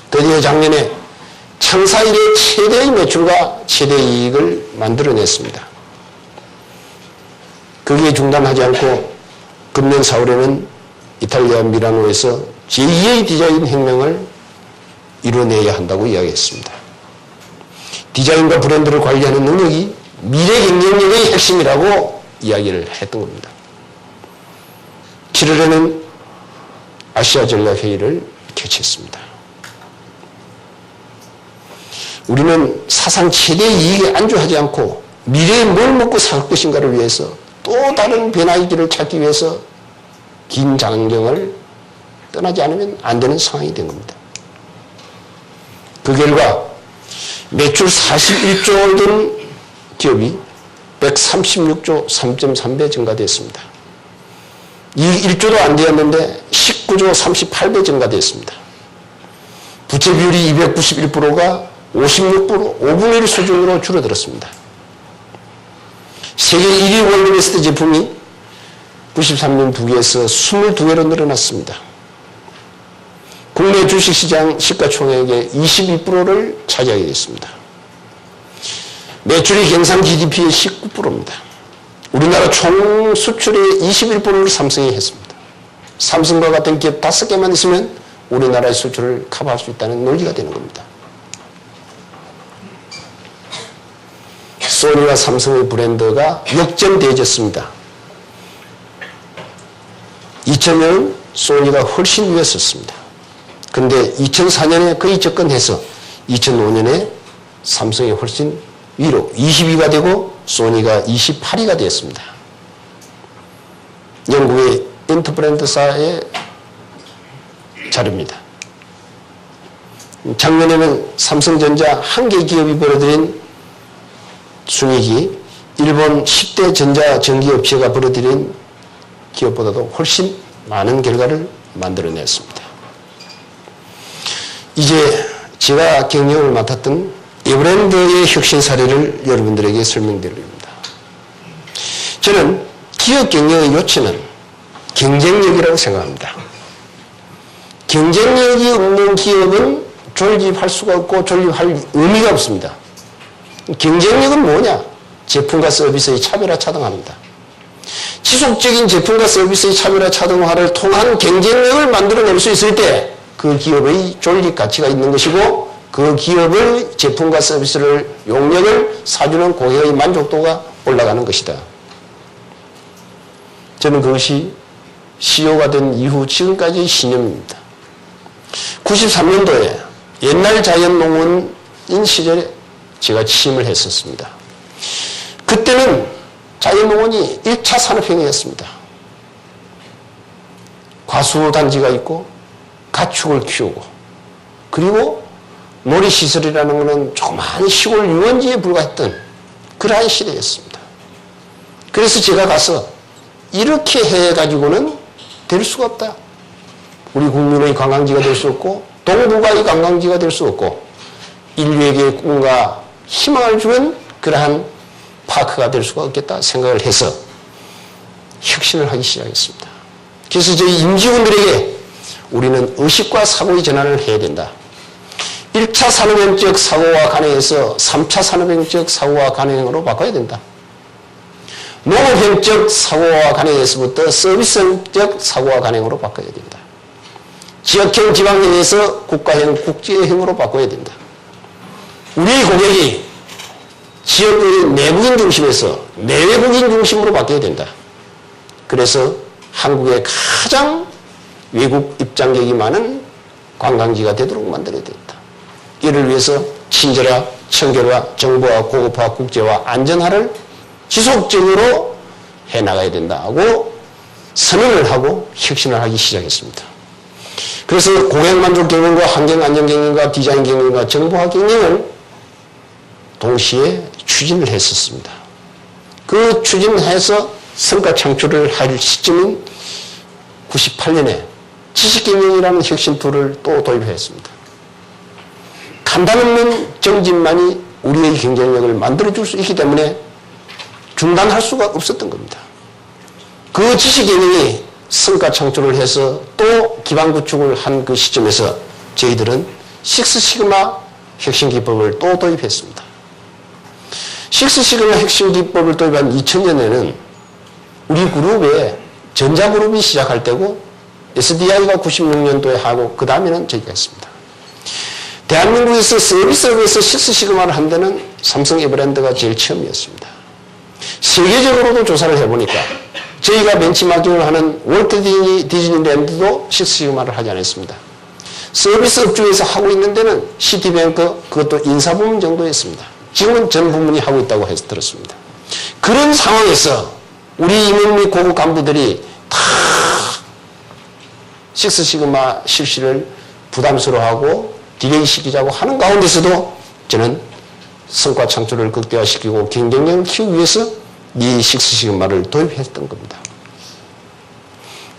드디어 작년에 창사 이래 최대의 매출과 최대의 이익을 만들어냈습니다. 거기에 중단하지 않고 금년 4월에는 이탈리아 밀라노에서 제2의 디자인 혁명을 이뤄내야 한다고 이야기했습니다. 디자인과 브랜드를 관리하는 능력이 미래 경쟁력의 핵심이라고 이야기를 했던 겁니다. 7월에는 아시아 전략회의를 개최했습니다. 우리는 사상 최대의 이익에 안주하지 않고 미래에 뭘 먹고 살 것인가를 위해서 또 다른 변화의 길을 찾기 위해서 긴 장경을 떠나지 않으면 안 되는 상황이 된 겁니다. 그 결과 매출 41조를 든 기업이 136조 3.3배 증가됐습니다. 이익 1조도 안 되었는데 19조 38배 증가됐습니다. 부채 비율이 291%가 56%, 5분의 1 수준으로 줄어들었습니다. 세계 1위 월드베스트 제품이 93년 2개에서 22개로 늘어났습니다. 국내 주식시장 시가총액의 22%를 차지하게 됐습니다. 매출이 경상 GDP의 19%입니다. 우리나라 총 수출의 21%를 삼성이 했습니다. 삼성과 같은 기업 5개만 있으면 우리나라의 수출을 커버할 수 있다는 논리가 되는 겁니다. 소니와 삼성의 브랜드가 역전되어졌습니다. 2000년은 소니가 훨씬 위에 섰습니다. 그런데 2004년에 거의 접근해서 2005년에 삼성이 훨씬 위로 22위가 되고 소니가 28위가 되었습니다. 영국의 인터브랜드사의 자료입니다. 작년에는 삼성전자 한 개 기업이 벌어들인 순이익이 일본 10대 전자전기업체가 벌어들인 기업보다도 훨씬 많은 결과를 만들어냈습니다. 이제 제가 경영을 맡았던 에버랜드의 혁신 사례를 여러분들에게 설명드립니다. 저는 기업 경영의 요체는 경쟁력이라고 생각합니다. 경쟁력이 없는 기업은 존립할 수가 없고 존립할 의미가 없습니다. 경쟁력은 뭐냐? 제품과 서비스의 차별화 차등화입니다. 지속적인 제품과 서비스의 차별화 차등화를 통한 경쟁력을 만들어낼 수 있을 때 그 기업의 존립 가치가 있는 것이고 그 기업의 제품과 서비스를 용역을 사주는 고객의 만족도가 올라가는 것이다. 저는 그것이 CEO가 된 이후 지금까지의 신념입니다. 93년도에 옛날 자연농원인 시절에 제가 취임을 했었습니다. 그때는 자연농원이 1차 산업형이었습니다. 과수단지가 있고 가축을 키우고 그리고 놀이시설이라는 것은 조그마한 시골 유원지에 불과했던 그러한 시대였습니다. 그래서 제가 가서 이렇게 해가지고는 될 수가 없다. 우리 국민의 관광지가 될 수 없고 동북아의 관광지가 될 수 없고 인류에게 꿈과 희망을 주는 그러한 파크가 될 수가 없겠다 생각을 해서 혁신을 하기 시작했습니다. 그래서 저희 임직원들에게 우리는 의식과 사고의 전환을 해야 된다. 1차 산업형적 사고와 간행에서 3차 산업형적 사고와 간행으로 바꿔야 된다. 농업형적 사고와 간행에서부터 서비스형적 사고와 간행으로 바꿔야 된다. 지역형 지방형에서 국가형 국제형으로 바꿔야 된다. 우리의 고객이 지역의 내국인 중심에서 내외국인 중심으로 바뀌어야 된다. 그래서 한국의 가장 외국 입장객이 많은 관광지가 되도록 만들어야 된다. 이를 위해서 친절화, 청결화, 정보화, 고급화, 국제화, 안전화를 지속적으로 해나가야 된다고 선언을 하고 혁신을 하기 시작했습니다. 그래서 고객만족 경영과 환경안전 경영과 디자인 경영과 정보화 경영을 동시에 추진을 했었습니다. 그 추진해서 성과 창출을 할 시점인 98년에 지식경영이라는 혁신 툴을 또 도입했습니다. 간단 없는 정진만이 우리의 경쟁력을 만들어줄 수 있기 때문에 중단할 수가 없었던 겁니다. 그 지식경영이 성과 창출을 해서 또 기반 구축을 한 그 시점에서 저희들은 식스시그마 혁신 기법을 또 도입했습니다. 식스시그마 혁신 기법을 도입한 2000년에는 우리 그룹에 전자그룹이 시작할 때고 SDI가 96년도에 하고 그 다음에는 저희가 했습니다. 대한민국에서 서비스업에서 식스시그마를 한 데는 삼성 에버랜드가 제일 처음이었습니다. 세계적으로도 조사를 해보니까 저희가 벤치마킹을 하는 월트 디즈니랜드도 식스시그마를 하지 않았습니다. 서비스업 중에서 하고 있는 데는 시티뱅크 그것도 인사부문 정도였습니다. 지금은 전 부문이 하고 있다고 해서 들었습니다. 그런 상황에서 우리 임원 및 고급 간부들이 다 식스시그마 실시를 부담스러워하고 딜레이 시키자고 하는 가운데서도 저는 성과 창출을 극대화시키고 경쟁력을 키우기 위해서 이 식스시그마를 도입했던 겁니다.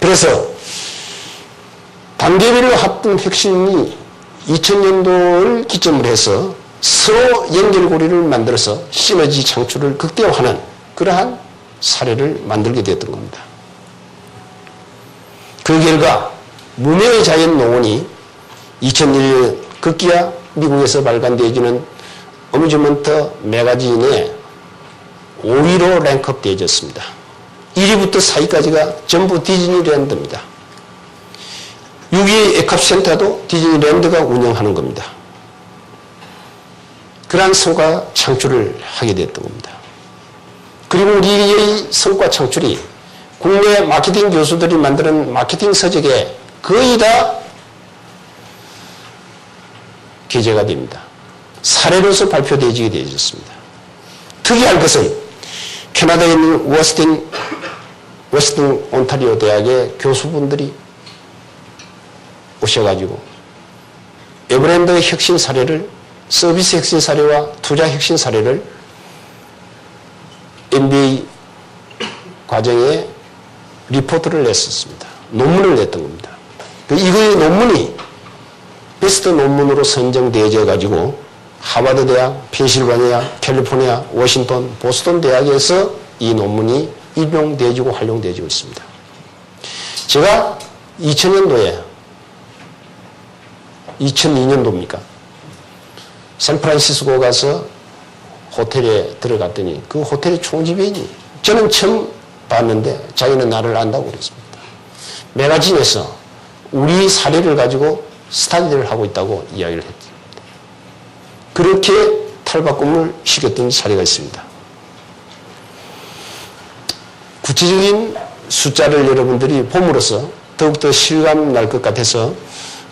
그래서 단계별로 했던 혁신이 2000년도를 기점으로 해서 서로 연결고리를 만들어서 시너지 창출을 극대화하는 그러한 사례를 만들게 되었던 겁니다. 그 결과 무명의 자연 농원이 2001년 급기야 미국에서 발간되어지는 어뮤즈먼트 매거진에 5위로 랭크업 되어졌습니다. 1위부터 4위까지가 전부 디즈니랜드입니다. 6위 에캅센터도 디즈니랜드가 운영하는 겁니다. 그러한 성과 창출을 하게 됐던 겁니다. 그리고 우리의 성과 창출이 국내 마케팅 교수들이 만드는 마케팅 서적에 거의 다 게재가 됩니다. 사례로서 발표되어지게 되어졌습니다. 특이할 것은 캐나다에 있는 웨스턴 온타리오 대학의 교수분들이 오셔가지고 에버랜드의 혁신 사례를, 서비스 혁신 사례와 투자 혁신 사례를 MBA 과정에 리포트를 냈었습니다. 논문을 냈던 겁니다. 이거의 논문이 베스트 논문으로 선정되어져 가지고 하버드 대학, 펜실바니아, 캘리포니아, 워싱턴, 보스턴 대학에서 이 논문이 인용되어지고 활용되어지고 있습니다. 제가 2002년도입니까? 샌프란시스코 가서 호텔에 들어갔더니 그 호텔의 총지배인이 저는 처음 봤는데 자기는 나를 안다고 그랬습니다. 매거진에서 우리 사례를 가지고 스터디를 하고 있다고 이야기를 했습니다. 그렇게 탈바꿈을 시켰던 사례가 있습니다. 구체적인 숫자를 여러분들이 봄으로써 더욱더 실감 날 것 같아서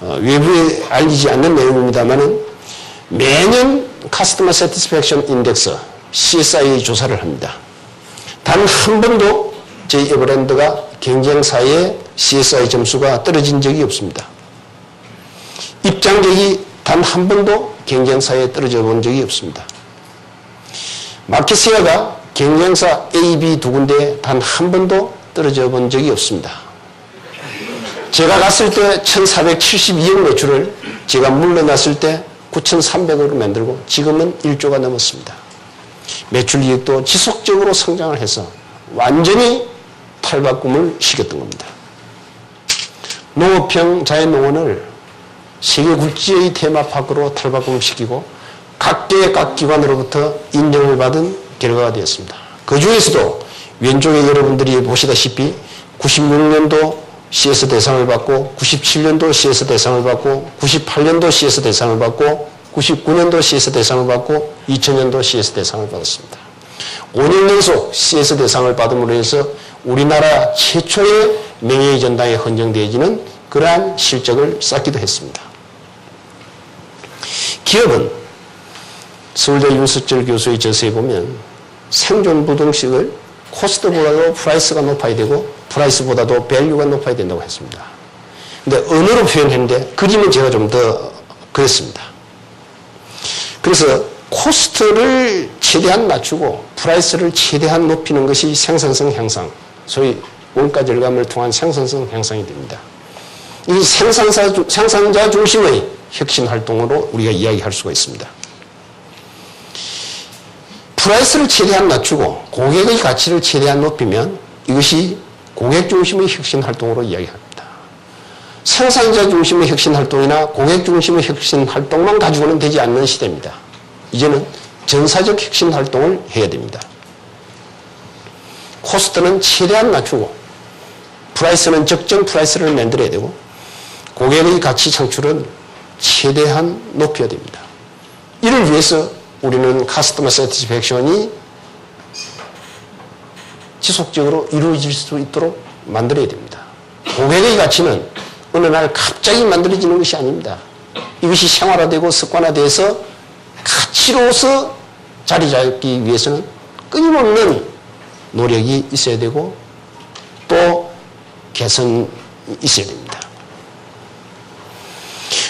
외부에 알리지 않는 내용입니다만은 매년 커스터머 세티스팩션 인덱스 CSI 조사를 합니다. 단 한 번도 저희 에버랜드가 경쟁사의 CSI 점수가 떨어진 적이 없습니다. 입장객이 단 한 번도 경쟁사에 떨어져 본 적이 없습니다. 마켓시어가 경쟁사 A, B 두 군데에 단 한 번도 떨어져 본 적이 없습니다. 제가 갔을 때 1472억 매출을 제가 물러났을 때 9,300억으로 만들고 지금은 1조가 넘었습니다. 매출 이익도 지속적으로 성장을 해서 완전히 탈바꿈을 시켰던 겁니다. 농업형 자연농원을 세계 국제의 테마파크로 탈바꿈시키고 각계 각 기관으로부터 인정을 받은 결과가 되었습니다. 그 중에서도 왼쪽에 여러분들이 보시다시피 96년도 CS 대상을 받고 97년도 CS 대상을 받고 98년도 CS 대상을 받고 99년도 CS 대상을 받고 2000년도 CS 대상을 받았습니다. 5년 연속 CS 대상을 받음으로 해서 우리나라 최초의 명예의 전당에 헌정되어지는 그러한 실적을 쌓기도 했습니다. 기업은 서울대 윤석철 교수의 저서에 보면 생존 부동식을 코스트보다도 프라이스가 높아야 되고 프라이스보다도 밸류가 높아야 된다고 했습니다. 근데 언어로 표현했는데 그림은 제가 좀 더 그랬습니다. 그래서 코스트를 최대한 낮추고 프라이스를 최대한 높이는 것이 생산성 향상, 소위 원가 절감을 통한 생산성 향상이 됩니다. 이 생산자 중심의 혁신 활동으로 우리가 이야기할 수가 있습니다. 프라이스를 최대한 낮추고 고객의 가치를 최대한 높이면 이것이 고객 중심의 혁신 활동으로 이야기합니다. 생산자 중심의 혁신 활동이나 고객 중심의 혁신 활동만 가지고는 되지 않는 시대입니다. 이제는 전사적 혁신 활동을 해야 됩니다. 코스트는 최대한 낮추고 프라이스는 적정 프라이스를 만들어야 되고 고객의 가치 창출은 최대한 높여야 됩니다. 이를 위해서 우리는 커스터머 세티스팩션이 지속적으로 이루어질 수 있도록 만들어야 됩니다. 고객의 가치는 어느 날 갑자기 만들어지는 것이 아닙니다. 이것이 생활화되고 습관화돼서 가치로서 자리 잡기 위해서는 끊임없는 노력이 있어야 되고 또 개선이 있어야 됩니다.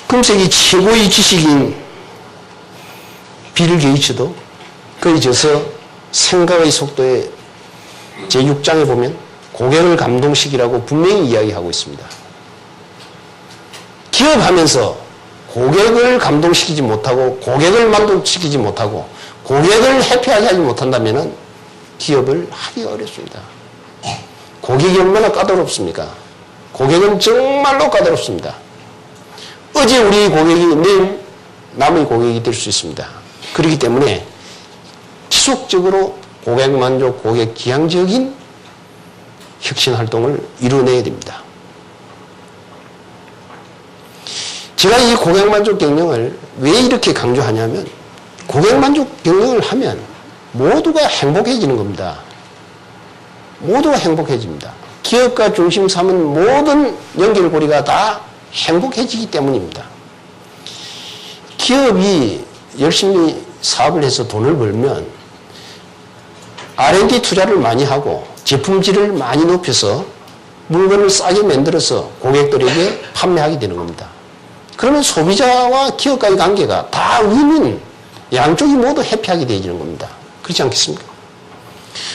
금세기 최고의 지식인 빌 게이츠도 그에 져서 생각의 속도에 제6장에 보면 고객을 감동시키라고 분명히 이야기하고 있습니다. 기업하면서 고객을 감동시키지 못하고 고객을 만족시키지 못하고 고객을 해피하게 하지 못한다면 기업을 하기가 어렵습니다. 고객이 얼마나 까다롭습니까? 고객은 정말로 까다롭습니다. 어제 우리 고객이 내일 남의 고객이 될 수 있습니다. 그렇기 때문에 지속적으로 고객 만족, 고객 지향적인 혁신 활동을 이뤄내야 됩니다. 제가 이 고객 만족 경영을 왜 이렇게 강조하냐면 고객 만족 경영을 하면 모두가 행복해지는 겁니다. 모두가 행복해집니다. 기업가 중심 삼은 모든 연결고리가 다 행복해지기 때문입니다. 기업이 열심히 사업을 해서 돈을 벌면 R&D 투자를 많이 하고 제품질을 많이 높여서 물건을 싸게 만들어서 고객들에게 판매하게 되는 겁니다. 그러면 소비자와 기업과의 관계가 다 윈윈, 양쪽이 모두 해피하게 되어지는 겁니다. 그렇지 않겠습니까?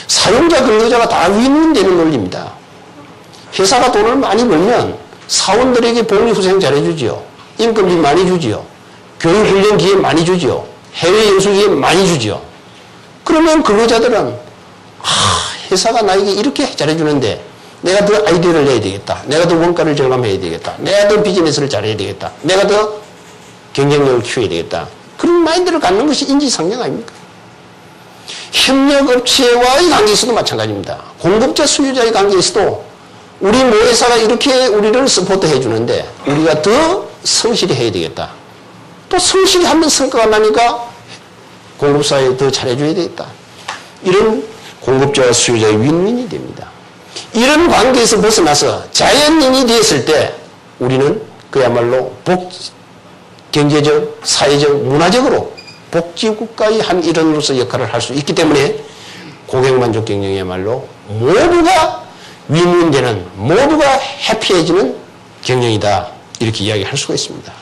사용자, 근로자가 다 윈윈 되는 논리입니다. 회사가 돈을 많이 벌면 사원들에게 복리후생 잘해주지요. 인건비 많이 주지요. 교육훈련 기회 많이 주지요. 해외 연수 기회 많이 주지요. 그러면 근로자들은 회사가 나에게 이렇게 잘해주는데 내가 더 아이디어를 내야 되겠다. 내가 더 원가를 절감해야 되겠다. 내가 더 비즈니스를 잘해야 되겠다. 내가 더 경쟁력을 키워야 되겠다. 그런 마인드를 갖는 것이 인지상정 아닙니까? 협력업체와의 관계에서도 마찬가지입니다. 공급자, 수요자의 관계에서도 우리 모 회사가 이렇게 우리를 서포트해 주는데 우리가 더 성실히 해야 되겠다. 또 성실히 하면 성과가 나니까 공급사에 더 잘해줘야 되겠다. 이런 공급자와 수요자의 윈윈이 됩니다. 이런 관계에서 벗어나서 자연인이 되었을 때 우리는 그야말로 경제적, 사회적, 문화적으로 복지국가의 한 일원으로서 역할을 할 수 있기 때문에 고객만족 경영이야말로 모두가 윈윈되는, 모두가 해피해지는 경영이다. 이렇게 이야기할 수가 있습니다.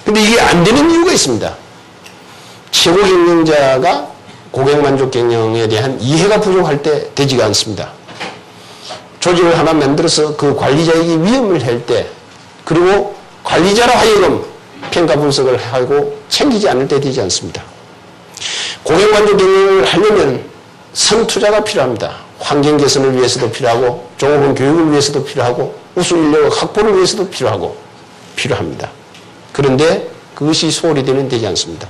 근데 이게 안 되는 이유가 있습니다. 최고 경영자가 고객만족 경영에 대한 이해가 부족할 때 되지가 않습니다. 조직을 하나 만들어서 그 관리자에게 위임을 할 때, 그리고 관리자로 하여금 평가 분석을 하고 챙기지 않을 때 되지 않습니다. 고객만족 경영을 하려면 선투자가 필요합니다. 환경 개선을 위해서도 필요하고 종업원 교육을 위해서도 필요하고 우수 인력 확보를 위해서도 필요합니다. 그런데 그것이 소홀히 되면 되지 않습니다.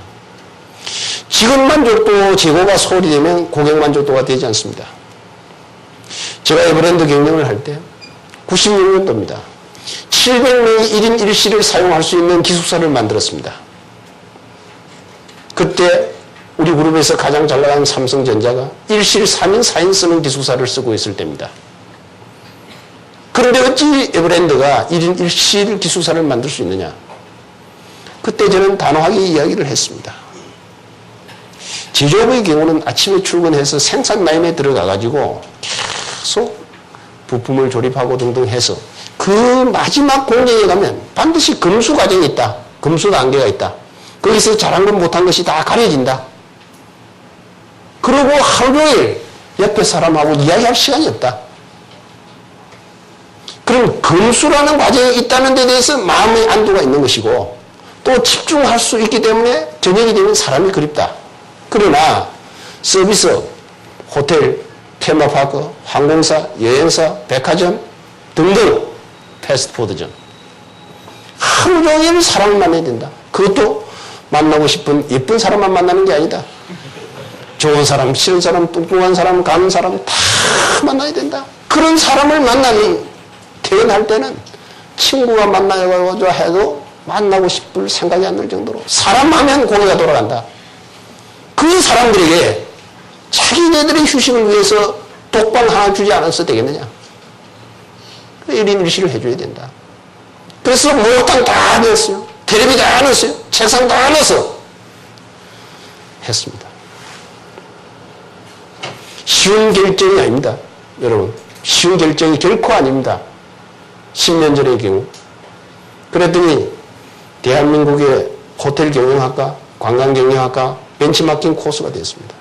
직원 만족도 제고가 소홀히 되면 고객 만족도가 되지 않습니다. 제가 에버랜드 경영을 할 때 96년도입니다. 700명의 1인 1실을 사용할 수 있는 기숙사를 만들었습니다. 그때 우리 그룹에서 가장 잘 나가는 삼성전자가 1실 3인 4인 쓰는 기숙사를 쓰고 있을 때입니다. 그런데 어찌 에버랜드가 1인 1실 기숙사를 만들 수 있느냐? 그때 저는 단호하게 이야기를 했습니다. 제조업의 경우는 아침에 출근해서 생산 라인에 들어가가지고 계속 부품을 조립하고 등등 해서 그 마지막 공정에 가면 반드시 검수 과정이 있다. 검수 단계가 있다. 거기서 잘한 것 못한 것이 다 가려진다. 그리고 하루 종일 옆에 사람하고 이야기할 시간이 없다. 그럼 검수라는 과정이 있다는 데 대해서 마음의 안도가 있는 것이고 또 집중할 수 있기 때문에 저녁이 되면 사람이 그립다. 그러나 서비스업, 호텔, 테마파크, 항공사, 여행사, 백화점 등등 패스트푸드점 하루 종일 사람을 만나야 된다. 그것도 만나고 싶은 예쁜 사람만 만나는 게 아니다. 좋은 사람, 싫은 사람, 뚱뚱한 사람, 가는 사람 다 만나야 된다. 그런 사람을 만나는 퇴근할 때는 친구가 만나려고 해도 만나고 싶을 생각이 안 들 정도로 사람 하면 고개가 돌아간다. 그 사람들에게 자기네들의 휴식을 위해서 독방 하나 주지 않아서 되겠느냐. 1인 1실을 해줘야 된다. 그래서 목욕탕 다 넣었어요. 텔레비 다 넣었어요. 책상 다 넣어서 했습니다. 쉬운 결정이 아닙니다. 여러분. 쉬운 결정이 결코 아닙니다. 10년 전의 경우. 그랬더니 대한민국의 호텔 경영학과, 관광 경영학과 벤치마킹 코스가 됐습니다.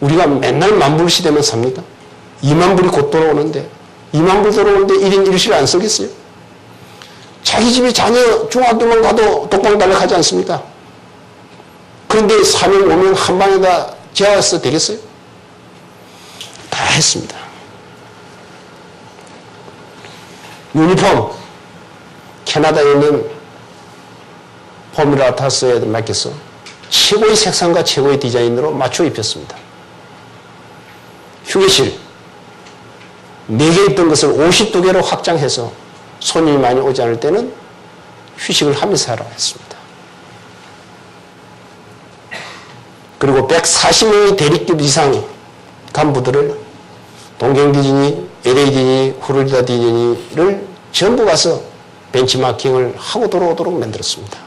우리가 맨날 10,000불 시대면 삽니까? 20,000불이 곧 돌아오는데 20,000불 돌아오는데 1인 1실 안 쓰겠어요? 자기 집에 자녀 중학교만 가도 독방달락하지 않습니까? 그런데 사명 오면 한 방에 다 제어해서 되겠어요? 다 했습니다. 유니폼, 캐나다에 있는 포뮬라 타스에 맡겨서 최고의 색상과 최고의 디자인으로 맞춰 입혔습니다. 휴게실 4개 있던 것을 52개로 확장해서 손님이 많이 오지 않을 때는 휴식을 하면서 하라 했습니다. 그리고 140명의 대리급 이상 간부들을 동경 디즈니, LA 디즈니, 플로리다 디즈니를 전부 가서 벤치마킹을 하고 돌아오도록 만들었습니다.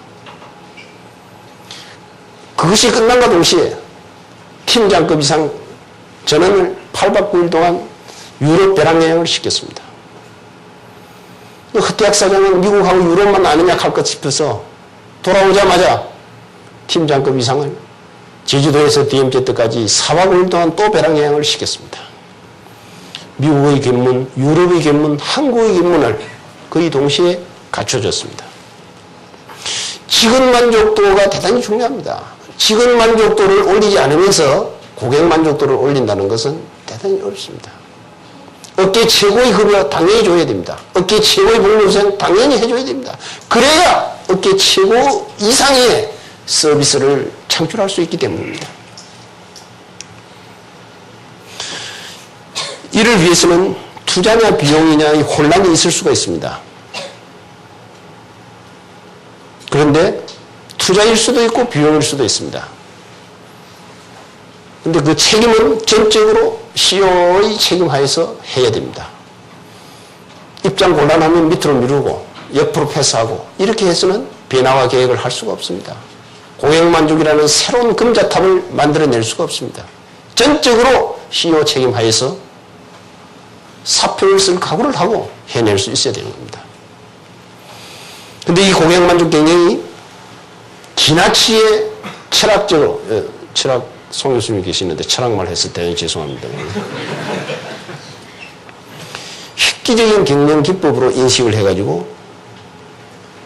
그것이 끝난과 동시에 팀장급 이상 전원을 8박 9일 동안 유럽 배낭 여행을 시켰습니다. 허태학 사장은 미국하고 유럽만 아느냐 할 것 싶어서 돌아오자마자 팀장급 이상을 제주도에서 DMZ까지 4박 5일 동안 또 배낭 여행을 시켰습니다. 미국의 견문, 유럽의 견문, 한국의 견문을 거의 동시에 갖춰줬습니다. 직원 만족도가 대단히 중요합니다. 직원 만족도를 올리지 않으면서 고객 만족도를 올린다는 것은 대단히 어렵습니다. 업계 최고의 급여 당연히 줘야 됩니다. 업계 최고의 복리후생 당연히 해줘야 됩니다. 그래야 업계 최고 이상의 서비스를 창출할 수 있기 때문입니다. 이를 위해서는 투자냐 비용이냐의 혼란이 있을 수가 있습니다. 그런데 투자일 수도 있고 비용일 수도 있습니다. 그런데 그 책임은 전적으로 CEO의 책임하에서 해야 됩니다. 입장 곤란하면 밑으로 미루고 옆으로 패스하고 이렇게 해서는 변화와 계획을 할 수가 없습니다. 고객만족이라는 새로운 금자탑을 만들어낼 수가 없습니다. 전적으로 CEO 책임하에서 사표를 쓸 각오를 하고 해낼 수 있어야 되는 겁니다. 그런데 이 고객만족 경영이 지나치게 철학적으로, 송 교수님이 계시는데 철학말 했을 때는 죄송합니다. 획기적인 경영 기법으로 인식을 해가지고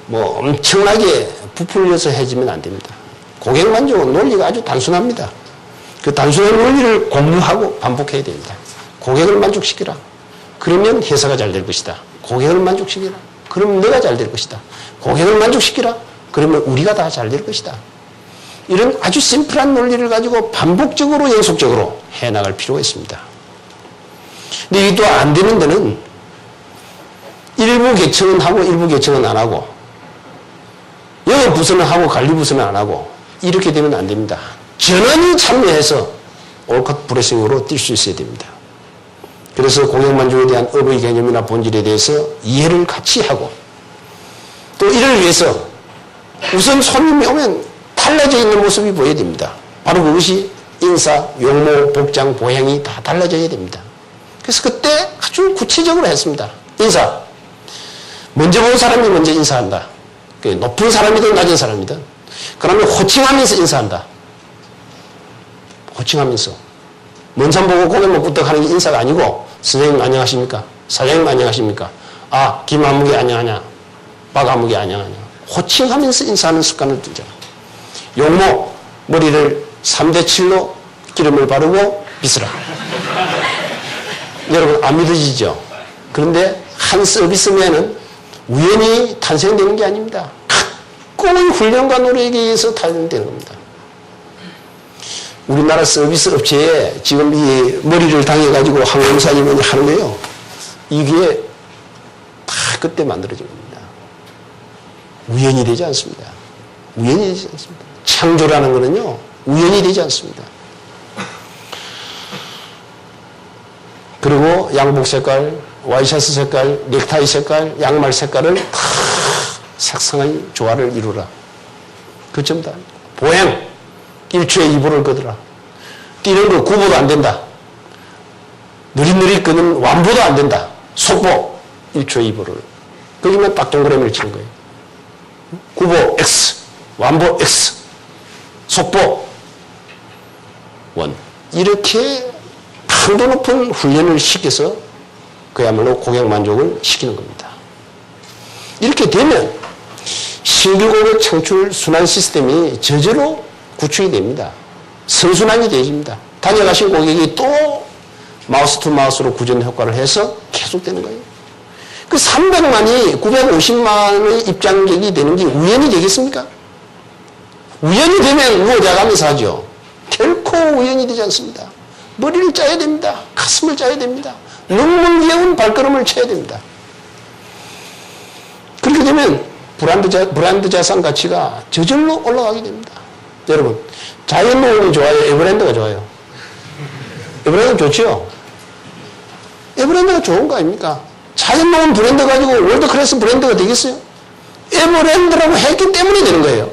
뭐 엄청나게 부풀려서 해지면 안 됩니다. 고객 만족은 논리가 아주 단순합니다. 그 단순한 논리를 공유하고 반복해야 됩니다. 고객을 만족시키라. 그러면 회사가 잘 될 것이다. 고객을 만족시키라. 그러면 내가 잘 될 것이다. 고객을 만족시키라. 그러면 우리가 다 잘 될 것이다. 이런 아주 심플한 논리를 가지고 반복적으로 연속적으로 해나갈 필요가 있습니다. 근데 이게 또 안 되는 데는 일부 계층은 하고 일부 계층은 안 하고 영업부서는 하고 관리부서는 안 하고 이렇게 되면 안 됩니다. 전원이 참여해서 올컷 브레싱으로 뛸 수 있어야 됩니다. 그래서 고객만족에 대한 업의 개념이나 본질에 대해서 이해를 같이 하고 또 이를 위해서 우선 손님이 오면 달라져 있는 모습이 보여야 됩니다. 바로 그것이 인사, 용모, 복장, 보행이 다 달라져야 됩니다. 그래서 그때 아주 구체적으로 했습니다. 인사. 먼저 본 사람이 먼저 인사한다. 높은 사람이든 낮은 사람이든. 그러면 호칭하면서 인사한다. 호칭하면서. 먼 산 보고 고개만 부탁 하는 게 인사가 아니고 선생님 안녕하십니까? 사장님 안녕하십니까? 아, 김아무개 안녕하냐? 박아무개 안녕하냐? 호칭하면서 인사하는 습관을 들자. 용모, 머리를 3대7로 기름을 바르고 빗으라. 여러분 안 믿어지죠? 그런데 한 서비스맨은 우연히 탄생되는 게 아닙니다. 각고의 훈련과 노력에 의해서 탄생되는 겁니다. 우리나라 서비스 업체에 지금 이 머리를 당해가지고 항공사님이 하는 거예요. 이게 다 그때 만들어진 겁니다. 우연이 되지 않습니다. 우연이 되지 않습니다. 창조라는 거는요, 우연이 되지 않습니다. 그리고 양복 색깔, 와이셔츠 색깔, 넥타이 색깔, 양말 색깔을 다 색상의 조화를 이루라. 그 전부 다. 보행, 1초에 2보를 끄더라. 뛰는 거 9보도 안 된다. 느릿느릿 끄는 완보도 안 된다. 속보, 1초에 2보를. 거기만 딱 동그라미를 치는 거예요. 9보 X, 완보 X, 속보 1. 이렇게 강도 높은 훈련을 시켜서 그야말로 고객 만족을 시키는 겁니다. 이렇게 되면 신규 고객 창출 순환 시스템이 저절로 구축이 됩니다. 선순환이 되어집니다. 다녀가신 고객이 또 마우스 투 마우스로 구전 효과를 해서 계속되는 거예요. 그 300만이 950만의 입장객이 되는 게 우연이 되겠습니까? 우연이 되면 우호자가면서 하죠. 결코 우연이 되지 않습니다. 머리를 짜야 됩니다. 가슴을 짜야 됩니다. 눈물겨운 발걸음을 쳐야 됩니다. 그렇게 되면 브랜드 자산 가치가 저절로 올라가게 됩니다. 여러분, 자연농업이 좋아요? 에버랜드가 좋아요? 에버랜드가 좋죠? 에버랜드가 좋은 거 아닙니까? 자연농업 브랜드 가지고 월드클래스 브랜드가 되겠어요? 에버랜드라고 했기 때문에 되는 거예요.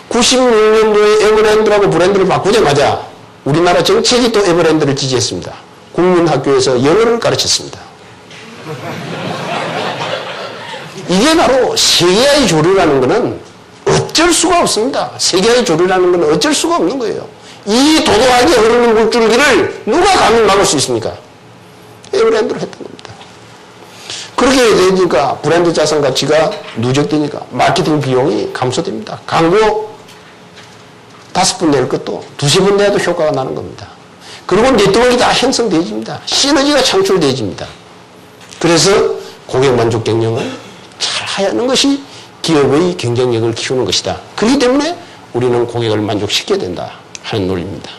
96년도에 에버랜드라고 브랜드를 바꾸자마자 우리나라 정책이 또 에버랜드를 지지했습니다. 국민학교에서 영어를 가르쳤습니다. 이게 바로 세계화의 조류라는 것은 어쩔 수가 없습니다. 세계화의 조류라는 것은 어쩔 수가 없는 거예요. 이 도도하게 흐르는 물줄기를 누가 감히 막을 수 있습니까? 에버랜드로 했던 겁니다. 그렇게 되니까 브랜드 자산 가치가 누적되니까 마케팅 비용이 감소됩니다. 광고 5번 낼 것도 2~3번 내도 효과가 나는 겁니다. 그리고 네트워크가 다 형성되어집니다. 시너지가 창출되어집니다. 그래서 고객 만족 경영을 잘 하는 것이 기업의 경쟁력을 키우는 것이다. 그렇기 때문에 우리는 고객을 만족시켜야 된다 하는 논리입니다.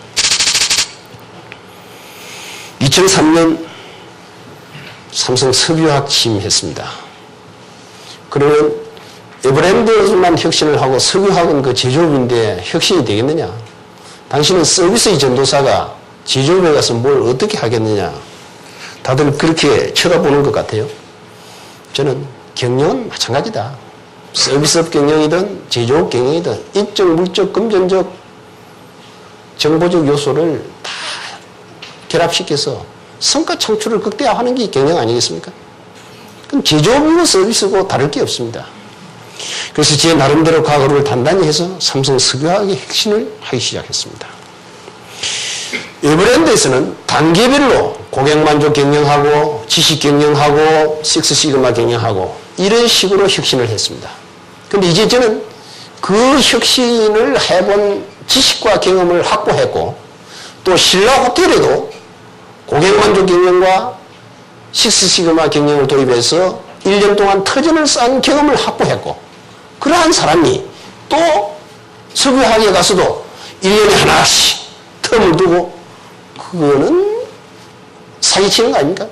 2003년 삼성 석유화학 취임했습니다. 그러면 에버랜드만 혁신을 하고 석유화학은 그 제조업인데 혁신이 되겠느냐? 당신은 서비스의 전도사가 제조업에 가서 뭘 어떻게 하겠느냐? 다들 그렇게 쳐다보는 것 같아요. 저는 경영은 마찬가지다. 서비스업 경영이든 제조업 경영이든 인적, 물적, 금전적, 정보적 요소를 다 결합시켜서 성과 창출을 극대화하는 게 경영 아니겠습니까? 그럼 제조업이고 서비스고 다를 게 없습니다. 그래서 제 나름대로 각오를 단단히 해서 삼성 석유화학의 혁신을 하기 시작했습니다. 에버랜드에서는 단계별로 고객 만족 경영하고 지식 경영하고 식스시그마 경영하고 이런 식으로 혁신을 했습니다. 그런데 이제 저는 그 혁신을 해본 지식과 경험을 확보했고 또 신라 호텔에도 고객 만족 경영과 식스시그마 경영을 도입해서 1년 동안 터전을 쌓은 경험을 확보했고 그러한 사람이 또 석유화학에 가서도 1년에 하나씩 텀을 두고 그거는 사기치는 거 아닙니까?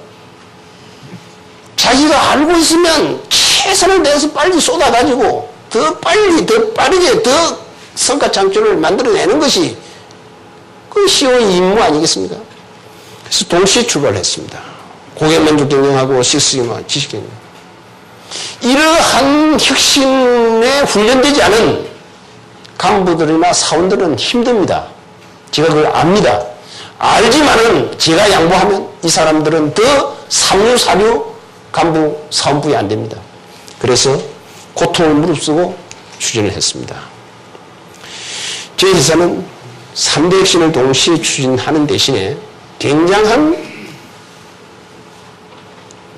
자기가 알고 있으면 최선을 다해서 빨리 쏟아가지고 더 빨리 더 빠르게 더 성과 창출을 만들어내는 것이 그 CEO의 임무 아니겠습니까? 그래서 동시에 출발했습니다. 고객 만족 경영하고 식스시그마 지식 경영. 이러한 혁신에 훈련되지 않은 간부들이나 사원들은 힘듭니다. 제가 그걸 압니다. 알지만은 제가 양보하면 이 사람들은 더 삼류사류 간부 사원부에 안 됩니다. 그래서 고통을 무릅쓰고 추진을 했습니다. 저희 회사는 3대 혁신을 동시에 추진하는 대신에 굉장한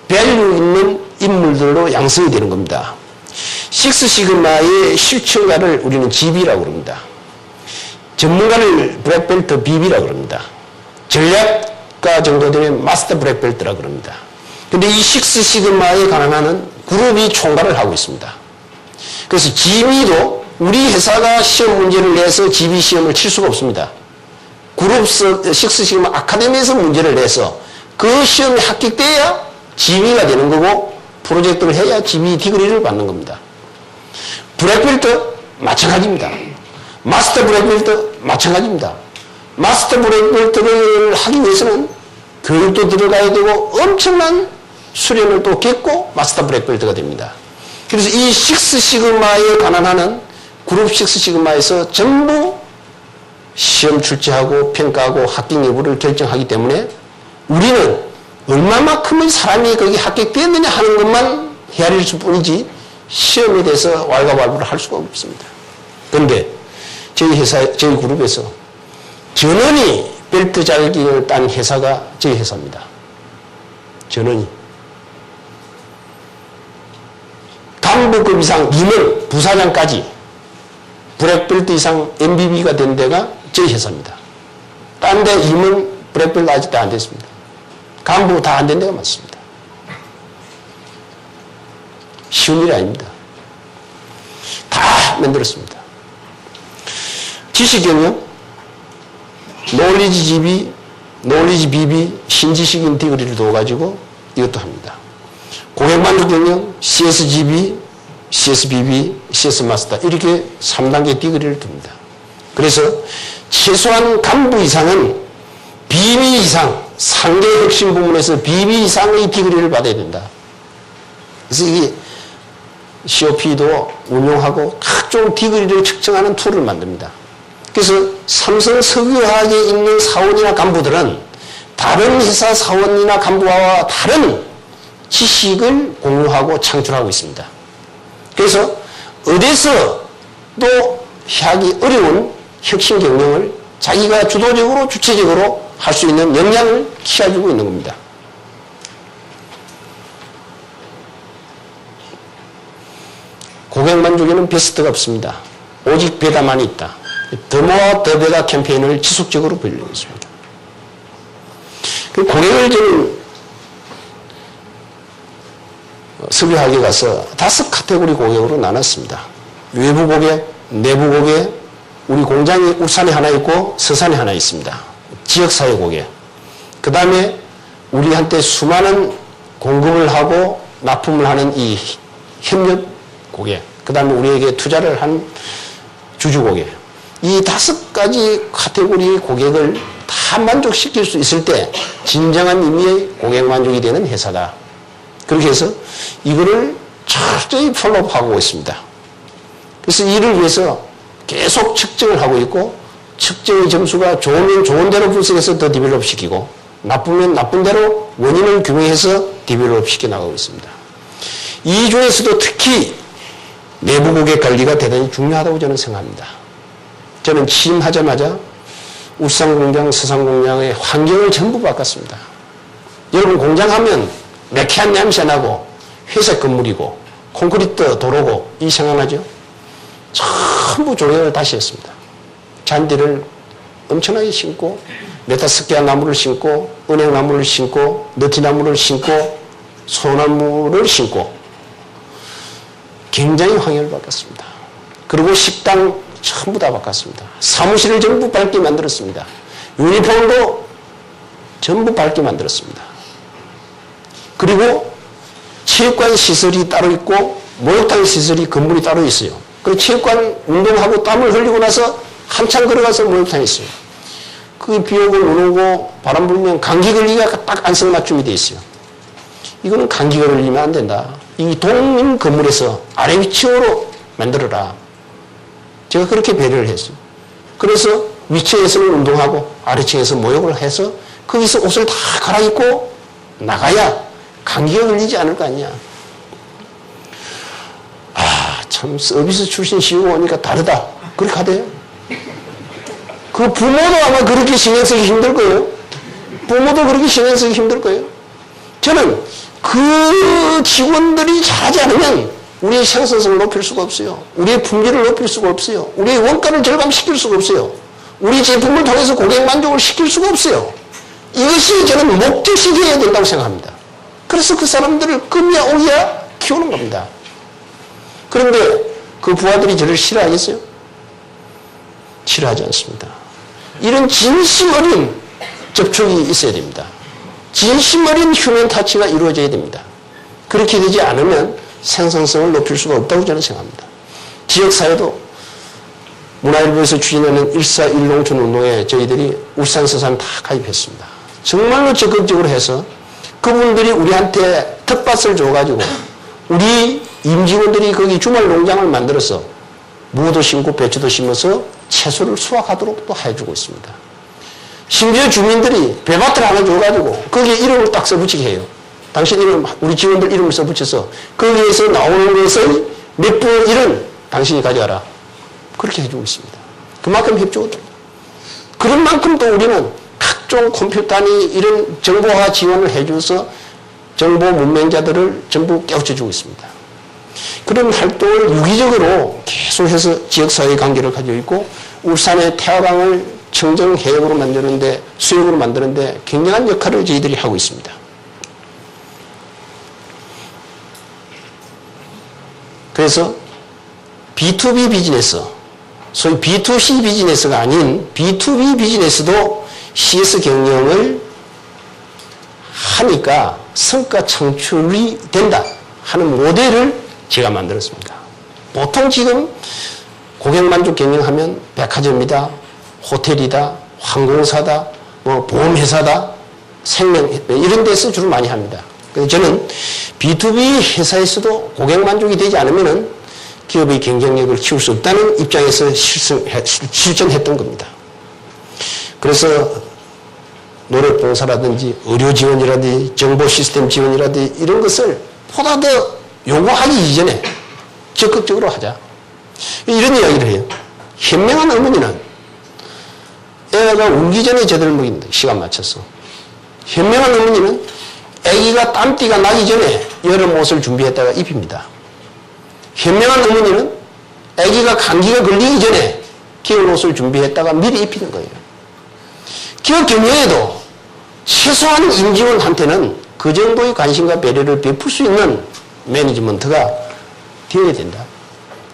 밸류 있는 인물들로 양성이 되는 겁니다. 식스시그마의 실천가를 우리는 GB라고 그럽니다. 전문가를 블랙벨트 BB라고 그럽니다. 전략가 정도 되면 마스터 블랙벨트라고 그럽니다. 근데 이 식스시그마에 관한하는 그룹이 총괄을 하고 있습니다. 그래서 GB도 우리 회사가 시험 문제를 내서 GB 시험을 칠 수가 없습니다. 그룹 식스시그마 아카데미에서 문제를 내서 그 시험에 합격돼야 GB가 되는 거고 프로젝트를 해야 GB 디그리를 받는 겁니다. 블랙벨트 마찬가지입니다. 마스터 블랙벨트 마찬가지입니다. 마스터 블랙벨트를 하기 위해서는 교육도 들어가야 되고 엄청난 수련을 또 겪고 마스터 블랙벨트가 됩니다. 그래서 이 식스시그마에 관한하는 그룹 식스시그마에서 전부 시험 출제하고 평가하고 합격 여부를 결정하기 때문에 우리는 얼마만큼의 사람이 거기 합격되었느냐 하는 것만 헤아릴 뿐이지 시험에 대해서 왈가왈부를 할 수가 없습니다. 그런데 저희 그룹에서 전원이 벨트 자격증을 딴 회사가 저희 회사입니다. 전원이. 간부급 이상 임원, 부사장까지 브랙벨트 이상 MBB가 된 데가 저희 회사입니다. 딴 데 임원, 브랙벨트 아직도 안 됐습니다. 간부 다 안 된 데가 많습니다. 쉬운 일이 아닙니다. 다 만들었습니다. 지식경영, 노리지 비비, 신지식인 디그리를 둬가지고 이것도 합니다. 고객만족 경영, CSGB, CSBB, CS마스터 이렇게 3단계 디그리를 둡니다. 그래서 최소한 간부 이상은 비비 이상, 상계 핵심 부문에서 비비 이상의 디그리를 받아야 된다. 그래서 이게 COP도 운용하고 각종 디그리를 측정하는 툴을 만듭니다. 그래서 삼성 석유화학에 있는 사원이나 간부들은 다른 회사 사원이나 간부와 다른 지식을 공유하고 창출하고 있습니다. 그래서 어디서 또 하기 어려운 혁신 경영을 자기가 주도적으로 주체적으로 할 수 있는 역량을 키워주고 있는 겁니다. 고객 만족에는 베스트가 없습니다. 오직 배다만이 있다. 더 모아 더 배다 캠페인을 지속적으로 벌이고 있습니다. 고객을 저는 석유화학에 가서 5 카테고리 고객으로 나눴습니다. 외부 고객, 내부 고객, 우리 공장이 울산에 하나 있고 서산에 하나 있습니다. 지역사회 고객. 그 다음에 우리한테 수많은 공급을 하고 납품을 하는 이 협력 고객. 그 다음에 우리에게 투자를 한 주주 고객. 이 5가지 카테고리의 고객을 다 만족시킬 수 있을 때 진정한 의미의 고객 만족이 되는 회사다. 그렇게 해서 이거를 철저히 폴로업하고 있습니다. 그래서 이를 위해서 계속 측정을 하고 있고 측정의 점수가 좋으면 좋은 대로 분석해서 더 디벨롭 시키고 나쁘면 나쁜 대로 원인을 규명해서 디벨롭 시켜 나가고 있습니다. 이 중에서도 특히 내부 고객 관리가 대단히 중요하다고 저는 생각합니다. 저는 취임하자마자 울산 공장, 서산 공장의 환경을 전부 바꿨습니다. 여러분 공장 하면 매캐한 냄새 나고 회색 건물이고 콘크리트 도로고 이 생각나죠? 전부 조경을 다시 했습니다. 잔디를 엄청나게 심고 메타스키아 나무를 심고 은행나무를 심고 너티나무를 심고 소나무를 심고 굉장히 환경을 바꿨습니다. 그리고 식당 전부 다 바꿨습니다. 사무실을 전부 밝게 만들었습니다. 유니폼도 전부 밝게 만들었습니다. 그리고 체육관 시설이 따로 있고 목욕탕 시설이 건물이 따로 있어요. 그리고 체육관 운동하고 땀을 흘리고 나서 한참 걸어가서 목욕탕에 있어요. 그 비 오고 눈 오고 바람 불면 감기 걸리기가 딱 안성맞춤이 돼 있어요. 이거는 감기가 걸리면 안 된다. 이 동인 건물에서 아래 위치로 만들어라. 제가 그렇게 배려를 했어요. 그래서 위층에서는 운동하고 아래층에서 목욕을 해서 거기서 옷을 다 갈아입고 나가야 감기가 걸리지 않을 거 아니야. 아, 참 서비스 출신 시우고 오니까 다르다. 그렇게 하대요. 그 부모도 아마 그렇게 신경 쓰기 힘들 거예요. 부모도 그렇게 신경 쓰기 힘들 거예요. 저는 그 직원들이 잘하지 않으면 우리의 생산성을 높일 수가 없어요. 우리의 품질을 높일 수가 없어요. 우리의 원가를 절감시킬 수가 없어요. 우리 제품을 통해서 고객 만족을 시킬 수가 없어요. 이것이 저는 목적시켜야 된다고 생각합니다. 그래서 그 사람들을 금야 오야 키우는 겁니다. 그런데 그 부하들이 저를 싫어하겠어요? 싫어하지 않습니다. 이런 진심 어린 접촉이 있어야 됩니다. 진심 어린 휴먼 타치가 이루어져야 됩니다. 그렇게 되지 않으면 생산성을 높일 수가 없다고 저는 생각합니다. 지역사회도 문화일보에서 추진하는 141 농촌 운동에 저희들이 울산, 서산 다 가입했습니다. 정말로 적극적으로 해서 그분들이 우리한테 텃밭을 줘가지고 우리 임직원들이 거기 주말 농장을 만들어서 무도 심고 배추도 심어서 채소를 수확하도록 또 해주고 있습니다. 심지어 주민들이 배밭을 하나 줘가지고 거기에 이름을 딱 써붙이게 해요. 당신 이름, 우리 직원들 이름을 써붙여서 거기에서 나오는 것을 몇 분 일은 당신이 가져가라. 그렇게 해주고 있습니다. 그만큼 협조거든요. 그런 만큼 또 우리는 각종 컴퓨터니 이런 정보화 지원을 해줘서 정보 문맹자들을 전부 깨우쳐주고 있습니다. 그런 활동을 유기적으로 계속해서 지역사회 관계를 가지고 있고 울산의 태화강을 청정해역으로 만드는데 수역으로 만드는데 굉장한 역할을 저희들이 하고 있습니다. 그래서 B2B 비즈니스, 소위 B2C 비즈니스가 아닌 B2B 비즈니스도 CS 경영을 하니까 성과 창출이 된다 하는 모델을 제가 만들었습니다. 보통 지금 고객만족 경영하면 백화점이다, 호텔이다, 항공사다, 뭐 보험회사다, 생명 이런 데서 주로 많이 합니다. 그래서 저는 B2B 회사에서도 고객만족이 되지 않으면은 기업의 경쟁력을 키울 수 없다는 입장에서 실천했던 겁니다. 그래서 노력봉사라든지 의료 지원이라든지 정보 시스템 지원이라든지 이런 것을 보다 더 요구하기 이전에 적극적으로 하자. 이런 이야기를 해요. 현명한 어머니는 애가 울기 전에 제대로 먹입니다. 시간 맞춰서. 현명한 어머니는 아기가 땀띠가 나기 전에 여름 옷을 준비했다가 입힙니다. 현명한 어머니는 아기가 감기가 걸리기 전에 겨울 옷을 준비했다가 미리 입히는 거예요. 기업 경영에도 최소한 임직원한테는 그 정도의 관심과 배려를 베풀 수 있는 매니지먼트가 되어야 된다.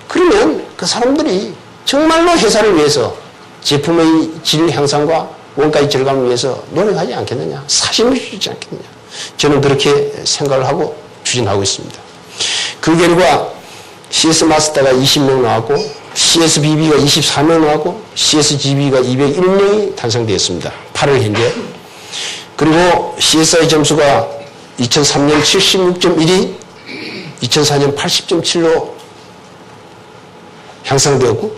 그러면 그 사람들이 정말로 회사를 위해서 제품의 질 향상과 원가의 절감을 위해서 노력하지 않겠느냐, 사심을 주지 않겠느냐. 저는 그렇게 생각을 하고 추진하고 있습니다. 그 결과 CS 마스터가 20명 나왔고 CSBB가 24명 나왔고 CSGB가 201명이 탄생되었습니다. 8월 현재. 그리고 CSI 점수가 2003년 76.1이 2004년 80.7로 향상되었고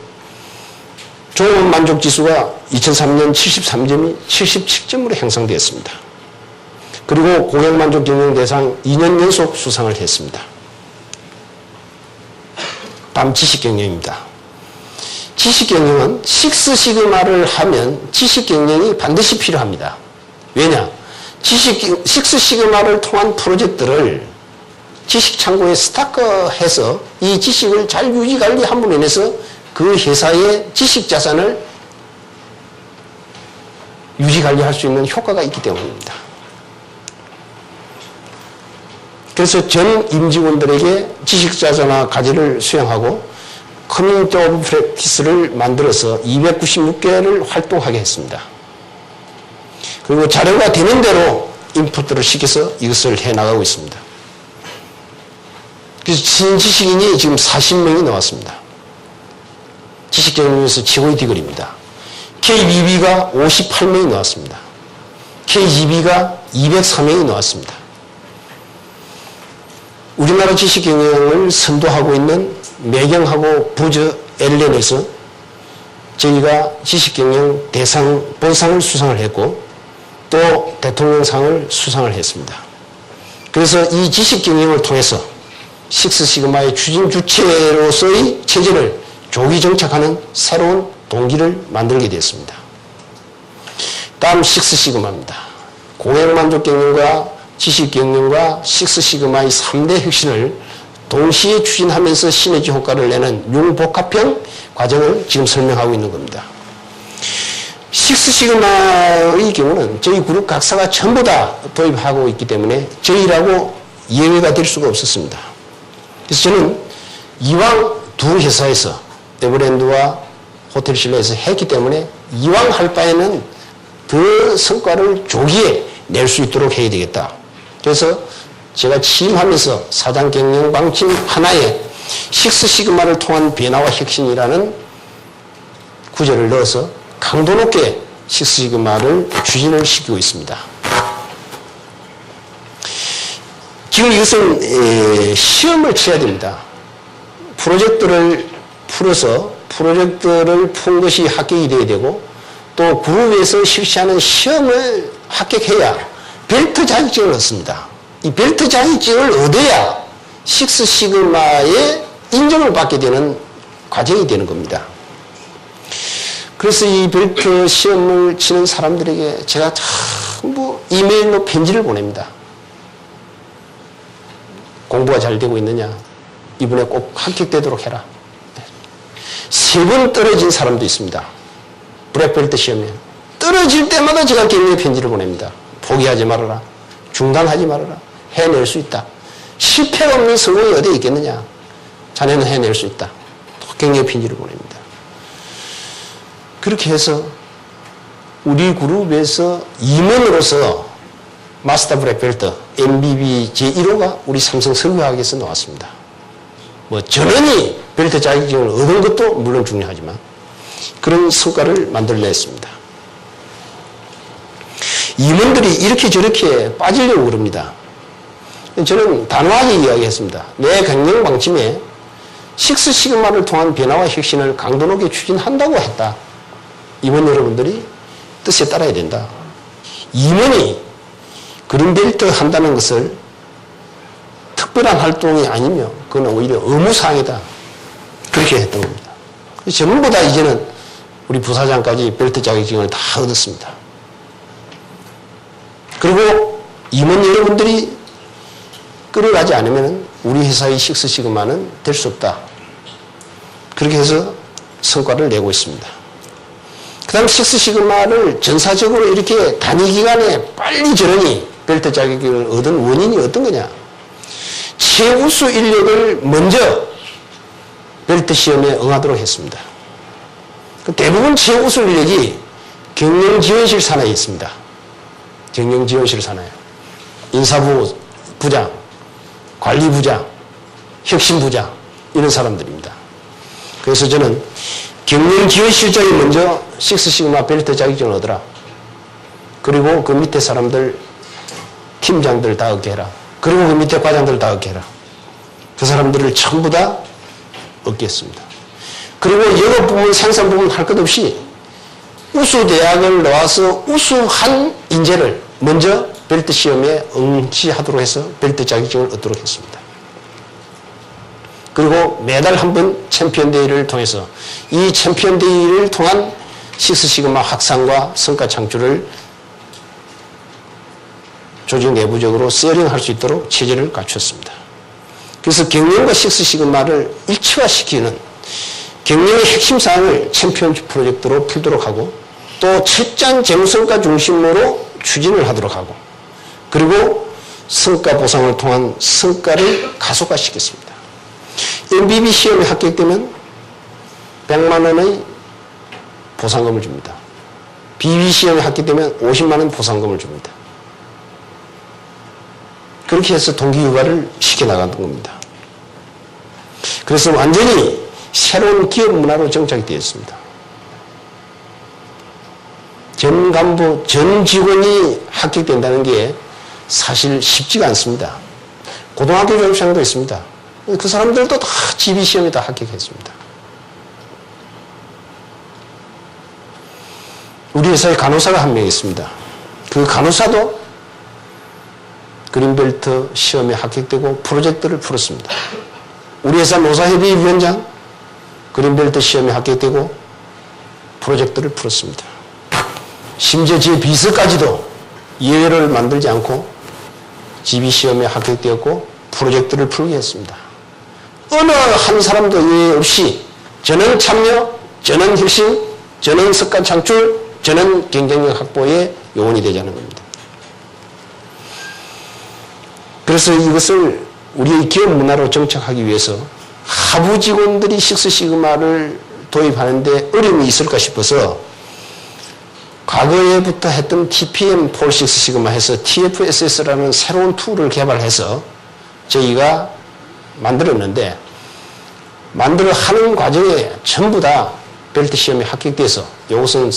종합 만족지수가 2003년 73점이 77점으로 향상되었습니다. 그리고 고객만족 경영 대상 2년 연속 수상을 했습니다. 다음 지식경영입니다. 지식경영은 식스시그마를 하면 지식경영이 반드시 필요합니다. 왜냐? 식스시그마를 통한 프로젝트를 지식창고에 스타크해서 이 지식을 잘 유지관리함으로 인해서 그 회사의 지식자산을 유지관리할 수 있는 효과가 있기 때문입니다. 그래서 전 임직원들에게 지식자산화 과제를 수행하고 커뮤니티 오브 프랙티스를 만들어서 296개를 활동하게 했습니다. 그리고 자료가 되는 대로 인풋들을 시켜서 이것을 해나가고 있습니다. 그래서 신지식인이 지금 40명이 나왔습니다. 지식경영에서 최고의 디글입니다. KBB가 58명이 나왔습니다. KGB가 204명이 나왔습니다. 우리나라 지식경영을 선도하고 있는 매경하고 부저 엘렌에서 저희가 지식경영 대상 본상을 수상을 했고 또 대통령상을 수상을 했습니다. 그래서 이 지식경영을 통해서 식스시그마의 추진 주체로서의 체제를 조기 정착하는 새로운 동기를 만들게 되었습니다. 다음 식스시그마입니다. 고객만족 경영과 지식경영과 식스시그마의 3대 혁신을 동시에 추진하면서 시너지 효과를 내는 융복합형 과정을 지금 설명하고 있는 겁니다. 식스시그마의 경우는 저희 그룹 각사가 전부 다 도입하고 있기 때문에 저희라고 예외가 될 수가 없었습니다. 그래서 저는 이왕 두 회사에서 에버랜드와 호텔신라에서 했기 때문에 이왕 할 바에는 더 성과를 조기에 낼 수 있도록 해야 되겠다. 그래서 제가 취임하면서 사장 경영 방침 하나에 식스시그마를 통한 변화와 혁신이라는 구절을 넣어서 강도 높게 식스시그마를 추진을 시키고 있습니다. 지금 이것은 시험을 쳐야 됩니다. 프로젝트를 풀어서 프로젝트를 푼 것이 합격이 돼야 되고 또 그룹에서 실시하는 시험을 합격해야 벨트 자격증을 얻습니다. 이 벨트 자격증을 얻어야 식스시그마의 인정을 받게 되는 과정이 되는 겁니다. 그래서 이 벨트 시험을 치는 사람들에게 제가 전부 이메일로 편지를 보냅니다. 공부가 잘 되고 있느냐? 이번에 꼭 합격되도록 해라. 3번 떨어진 사람도 있습니다. 블랙벨트 시험에. 떨어질 때마다 제가 격려의 편지를 보냅니다. 포기하지 말아라. 중단하지 말아라. 해낼 수 있다. 실패가 없는 성공이 어디에 있겠느냐. 자네는 해낼 수 있다. 격려의 편지를 보냅니다. 그렇게 해서 우리 그룹에서 임원으로서 마스터 블랙벨트 MBB 제1호가 우리 삼성 석유화학에서 나왔습니다. 뭐 전원이 벨트 자격증을 얻은 것도 물론 중요하지만 그런 성과를 만들어냈습니다. 임원들이 이렇게 저렇게 빠지려고 그럽니다. 저는 단호하게 이야기했습니다. 내 경영 방침에 식스 시그마를 통한 변화와 혁신을 강도 높게 추진한다고 했다. 임원 여러분들이 뜻에 따라야 된다. 임원이 그린벨트 한다는 것을 특별한 활동이 아니며 그건 오히려 의무사항이다. 그렇게 했던 겁니다. 전부 다 이제는 우리 부사장까지 벨트 자격증을 다 얻었습니다. 그리고 임원 여러분들이 끌어가지 않으면 우리 회사의 식스 시그마는 될 수 없다. 그렇게 해서 성과를 내고 있습니다. 그 다음 식스 시그마를 전사적으로 이렇게 단위 기간에 빨리 저러니 벨트 자격증을 얻은 원인이 어떤 거냐. 최우수 인력을 먼저 벨트 시험에 응하도록 했습니다. 대부분 최우수 인력이 경영지원실 산하에 있습니다. 경영지원실 산하에. 인사부 부장, 관리부장, 혁신부장 이런 사람들입니다. 그래서 저는 경영지원실장이 먼저 식스 시그마 벨트 자격증을 얻어라. 그리고 그 밑에 사람들 팀장들 다 얻게 해라. 그리고 그 밑에 과장들 다 얻게 해라. 그 사람들을 전부 다 얻게 했습니다. 그리고 영업 부문, 생산 부문 할 것 없이 우수 대학을 나와서 우수한 인재를 먼저 벨트 시험에 응시하도록 해서 벨트 자격증을 얻도록 했습니다. 그리고 매달 한 번 챔피언 데이를 통해서 이 챔피언 데이를 통한 식스 시그마 확산과 성과 창출을 조직 내부적으로 세링할 수 있도록 체제를 갖췄습니다. 그래서 경영과 식스 시그마를 일치화시키는 경영의 핵심 사항을 챔피언 프로젝트로 풀도록 하고 또 철저한 재무성과 중심으로 추진을 하도록 하고 그리고 성과 보상을 통한 성과를 가속화시켰습니다. MBB 시험에 합격되면 100만 원의 보상금을 줍니다. BB 시험에 합격되면 50만 원 보상금을 줍니다. 그렇게 해서 동기유발을 시켜나가는 겁니다. 그래서 완전히 새로운 기업 문화로 정착이 되었습니다. 전 간부, 전 직원이 합격된다는 게 사실 쉽지가 않습니다. 고등학교 졸업생도 있습니다. 그 사람들도 다 GB 시험에 다 합격했습니다. 우리 회사에 간호사가 한 명 있습니다. 그 간호사도 그린벨트 시험에 합격되고 프로젝트를 풀었습니다. 우리 회사 노사협의위원장 그린벨트 시험에 합격되고 프로젝트를 풀었습니다. 심지어 제 비서까지도 예외를 만들지 않고 GB 시험에 합격되었고 프로젝트를 풀게 했습니다. 어느 한 사람도 예외 없이 전원 참여, 전원 혁신, 전원 성과 창출, 전원 경쟁력 확보의 요원이 되자는 겁니다. 그래서 이것을 우리의 기업 문화로 정착하기 위해서 하부 직원들이 식스 시그마를 도입하는데 어려움이 있을까 싶어서 과거에부터 했던 TPM 폴 식스 시그마 해서 TFSS라는 새로운 툴을 개발해서 저희가 만들었는데 만들어 하는 과정에 전부 다 벨트 시험에 합격돼서 이것은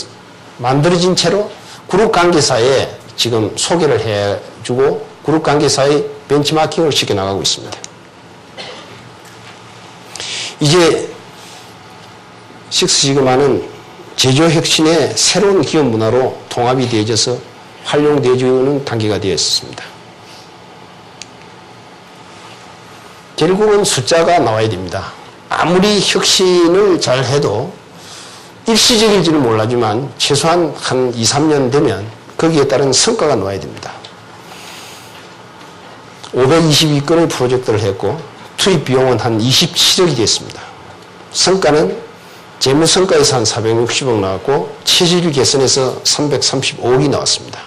만들어진 채로 그룹 관계사에 지금 소개를 해주고 그룹 관계사의 벤치마킹을 시켜나가고 있습니다. 이제 식스 시그마는 제조혁신의 새로운 기업 문화로 통합이 되어져서 활용되어지는 단계가 되었습니다. 결국은 숫자가 나와야 됩니다. 아무리 혁신을 잘 해도 일시적일지는 몰라지만 최소한 한 2, 3년 되면 거기에 따른 성과가 나와야 됩니다. 522건의 프로젝트를 했고 투입 비용은 한 27억이 됐습니다. 성과는 재무성과에서 한 460억 나왔고 체질 개선에서 335억이 나왔습니다.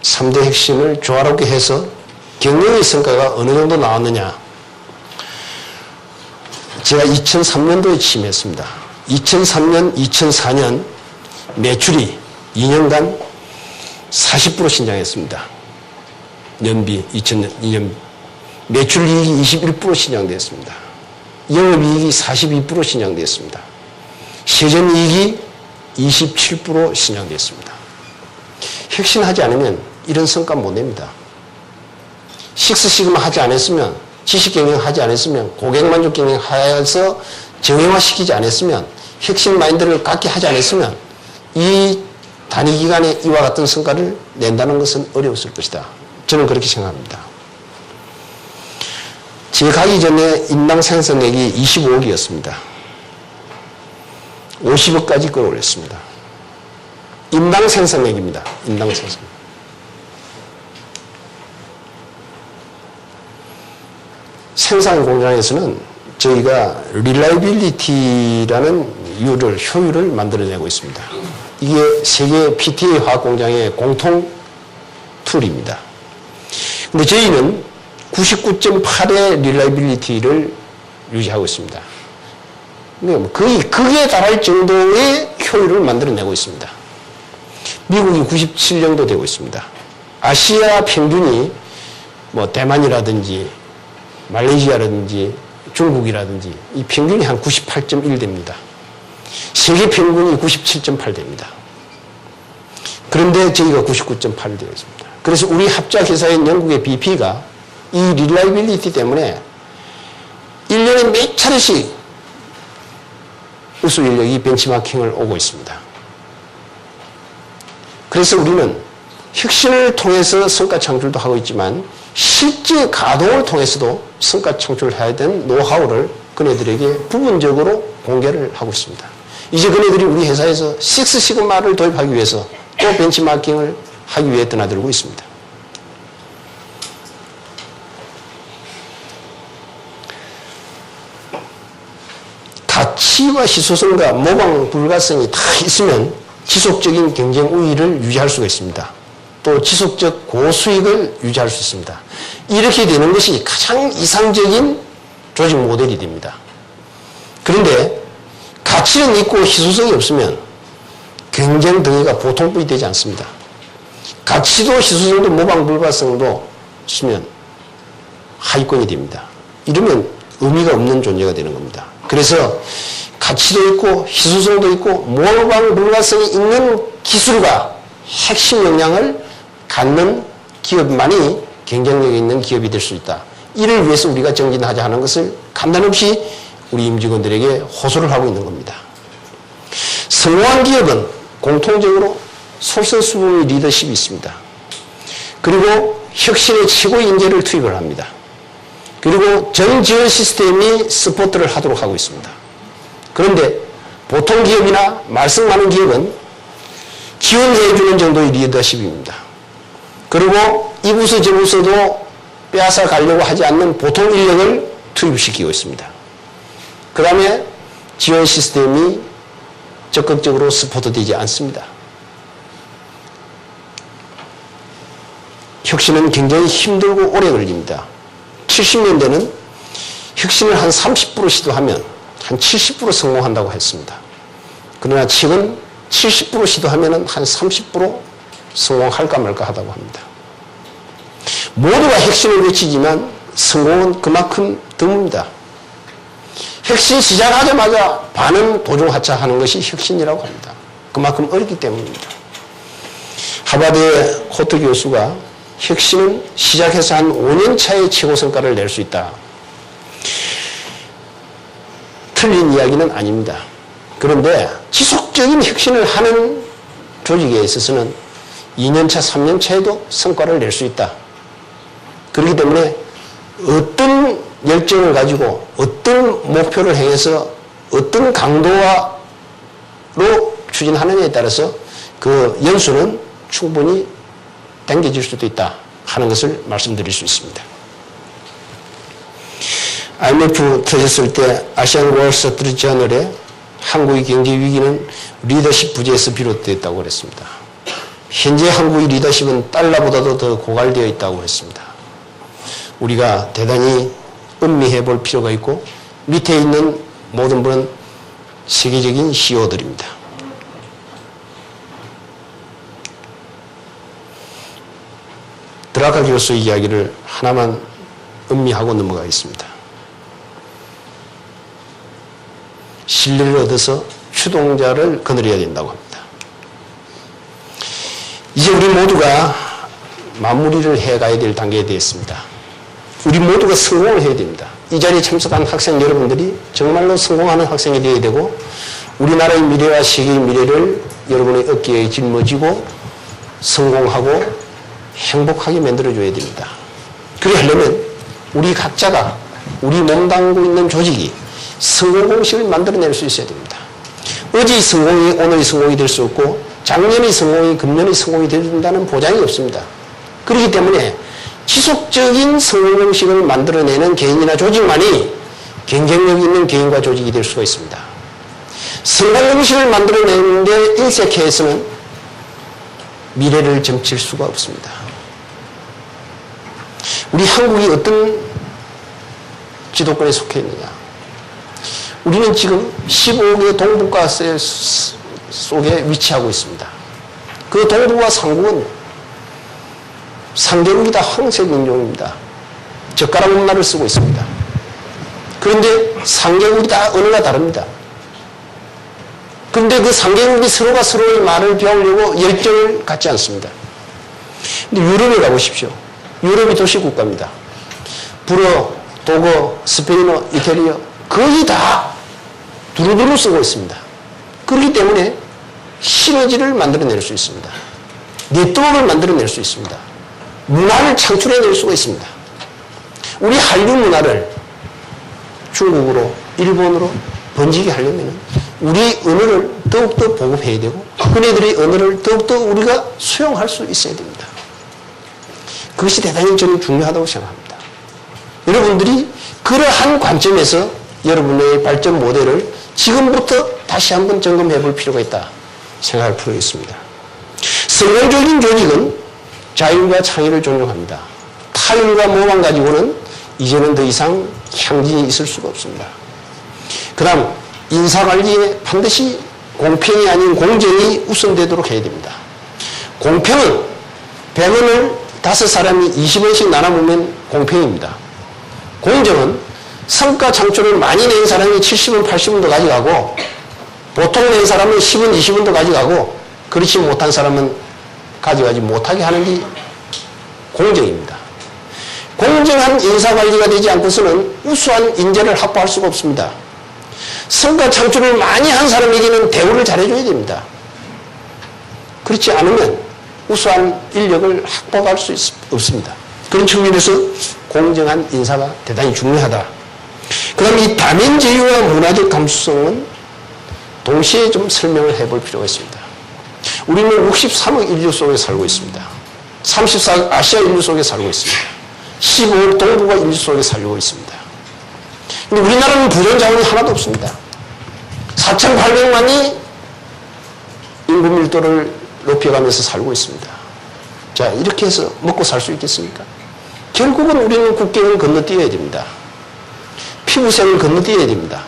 3대 핵심을 조화롭게 해서 경영의 성과가 어느 정도 나왔느냐. 제가 2003년도에 취임했습니다. 2003년, 2004년 매출이 2년간 40% 신장했습니다. 연비 2002년 매출이익이 21% 신장되었습니다. 영업이익이 42% 신장되었습니다. 세전이익이 27% 신장되었습니다. 혁신하지 않으면 이런 성과 못 냅니다. 식스시그마 하지 않았으면, 지식경영 하지 않았으면, 고객만족 경영 하여서 정형화시키지 않았으면, 혁신 마인드를 갖게 하지 않았으면 이 단위 기간에 이와 같은 성과를 낸다는 것은 어려웠을 것이다. 저는 그렇게 생각합니다. 제가 가기 전에 인당 생산액이 25억이었습니다. 50억까지 끌어올렸습니다. 인당 생산액입니다. 인당 생산액. 생산 공장에서는 저희가 릴라이빌리티라는 효율을 만들어내고 있습니다. 이게 세계 PTA 화학 공장의 공통 툴입니다. 근데 저희는 99.8의 릴라이빌리티를 유지하고 있습니다. 거의 극에 달할 정도의 효율을 만들어내고 있습니다. 미국이 97 정도 되고 있습니다. 아시아 평균이 뭐 대만이라든지 말레이시아라든지 중국이라든지 이 평균이 한 98.1 됩니다. 세계 평균이 97.8 됩니다. 그런데 저희가 99.8 되어 있습니다. 그래서 우리 합작회사인 영국의 BP가 이 릴라이빌리티 때문에 1년에 몇 차례씩 우수 인력이 벤치마킹을 오고 있습니다. 그래서 우리는 혁신을 통해서 성과 창출도 하고 있지만 실제 가동을 통해서도 성과 창출을 해야 되는 노하우를 그네들에게 부분적으로 공개를 하고 있습니다. 이제 그네들이 우리 회사에서 식스시그마를 도입하기 위해서 또 벤치마킹을 하기 위해 떠나들고 있습니다. 가치와 희소성과 모방 불가성이 다 있으면 지속적인 경쟁 우위를 유지할 수가 있습니다. 또 지속적 고수익을 유지할 수 있습니다. 이렇게 되는 것이 가장 이상적인 조직 모델이 됩니다. 그런데 가치는 있고 희소성이 없으면 경쟁 등위가 보통뿐이 되지 않습니다. 가치도 희소성도 모방 불가성도 없으면 하위권이 됩니다. 이러면 의미가 없는 존재가 되는 겁니다. 그래서 가치도 있고 희소성도 있고 모방 불가성이 있는 기술과 핵심 역량을 갖는 기업만이 경쟁력이 있는 기업이 될 수 있다. 이를 위해서 우리가 정진하자 하는 것을 간단없이 우리 임직원들에게 호소를 하고 있는 겁니다. 성공한 기업은 공통적으로 솔선수범의 리더십이 있습니다. 그리고 혁신의 최고의 인재를 투입을 합니다. 그리고 전 지원 시스템이 서포트를 하도록 하고 있습니다. 그런데 보통 기업이나 말썽 많은 기업은 지원해주는 정도의 리더십입니다. 그리고 이 부서 저 부서도 빼앗아 가려고 하지 않는 보통 인력을 투입시키고 있습니다. 그 다음에 지원 시스템이 적극적으로 서포트되지 않습니다. 혁신은 굉장히 힘들고 오래 걸립니다. 70년대는 혁신을 한 30% 시도하면 한 70% 성공한다고 했습니다. 그러나 최근 70% 시도하면 한 30% 성공할까 말까 하다고 합니다. 모두가 혁신을 외치지만 성공은 그만큼 드뭅니다. 혁신 시작하자마자 반은 도중하차하는 것이 혁신이라고 합니다. 그만큼 어렵기 때문입니다. 하버드의 코트 교수가 혁신은 시작해서 한 5년 차에 최고 성과를 낼 수 있다. 틀린 이야기는 아닙니다. 그런데 지속적인 혁신을 하는 조직에 있어서는 2년차, 3년차에도 성과를 낼 수 있다. 그렇기 때문에 어떤 열정을 가지고 어떤 목표를 향해서 어떤 강도로 추진하느냐에 따라서 그 연수는 충분히 당겨질 수도 있다. 하는 것을 말씀드릴 수 있습니다. IMF 터졌을 때 아시안 월스트리트 저널에 한국의 경제 위기는 리더십 부재에서 비롯됐다고 그랬습니다. 현재 한국의 리더십은 달러보다도 더 고갈되어 있다고 했습니다. 우리가 대단히 음미해 볼 필요가 있고 밑에 있는 모든 분은 세계적인 CEO들입니다. 드라카 교수의 이야기를 하나만 음미하고 넘어가겠습니다. 신뢰를 얻어서 추동자를 거느려야 된다고 합니다. 이제 우리 모두가 마무리를 해가야 될 단계에 되었습니다. 우리 모두가 성공을 해야 됩니다. 이 자리에 참석한 학생 여러분들이 정말로 성공하는 학생이 되어야 되고 우리나라의 미래와 세계의 미래를 여러분의 어깨에 짊어지고 성공하고 행복하게 만들어줘야 됩니다. 그래 하려면 우리 각자가 우리 몸담고 있는 조직이 성공 공식을 만들어낼 수 있어야 됩니다. 어제의 성공이 오늘의 성공이 될 수 없고 작년의 성공이 금년의 성공이 된다는 보장이 없습니다. 그렇기 때문에 지속적인 성공 공식을 만들어내는 개인이나 조직만이 경쟁력 있는 개인과 조직이 될 수가 있습니다. 성공 공식을 만들어내는데 인색해서는 미래를 점칠 수가 없습니다. 우리 한국이 어떤 지도권에 속해 있느냐? 우리는 지금 15개 동북아 속에 위치하고 있습니다. 그 동북아 삼국은 상대국이 다 황색 인종입니다. 젓가락 문화를 쓰고 있습니다. 그런데 상계국이 다 언어가 다릅니다. 그런데 그 상계국이 서로가 서로의 말을 배우려고 열정을 갖지 않습니다. 근데 유럽에 가보십시오. 유럽이 도시국가입니다. 불어, 독어, 스페인어, 이태리어 거의 다 두루두루 쓰고 있습니다. 그렇기 때문에 시너지를 만들어낼 수 있습니다. 네트워크를 만들어낼 수 있습니다. 문화를 창출해낼 수가 있습니다. 우리 한류 문화를 중국으로, 일본으로 번지게 하려면 우리 언어를 더욱더 보급해야 되고 그네들의 언어를 더욱더 우리가 수용할 수 있어야 됩니다. 그것이 대단히 저는 중요하다고 생각합니다. 여러분들이 그러한 관점에서 여러분의 발전 모델을 지금부터 다시 한번 점검해 볼 필요가 있다 생각할 필요가 있습니다. 성공적인 조직은 자율과 창의를 존중합니다. 타율과 모방 가지고는 이제는 더 이상 향진이 있을 수가 없습니다. 그 다음 인사관리에 반드시 공평이 아닌 공정이 우선되도록 해야 됩니다. 공평은 100원을 5사람이 20원씩 나눠보면 공평입니다. 공정은 성과 창출을 많이 낸 사람이 70원, 80원도 가져가고 보통 낸 사람은 10원, 20원도 가져가고 그렇지 못한 사람은 가져가지 못하게 하는 게 공정입니다. 공정한 인사관리가 되지 않고서는 우수한 인재를 확보할 수가 없습니다. 성과 창출을 많이 한 사람에게는 대우를 잘해줘야 됩니다. 그렇지 않으면 우수한 인력을 확보할 수 없습니다. 그런 측면에서 공정한 인사가 대단히 중요하다. 그 다음에 이 다민제휴와 문화적 감수성은 동시에 좀 설명을 해볼 필요가 있습니다. 우리는 63억 인류 속에 살고 있습니다. 34억 아시아 인류 속에 살고 있습니다. 15억 동북아 인류 속에 살고 있습니다. 근데 우리나라는 부정 자원이 하나도 없습니다. 4,800만이 인구 밀도를 높여가면서 살고 있습니다. 자, 이렇게 해서 먹고 살 수 있겠습니까? 결국은 우리는 국경을 건너뛰어야 됩니다. 피부색을 건너뛰어야 됩니다.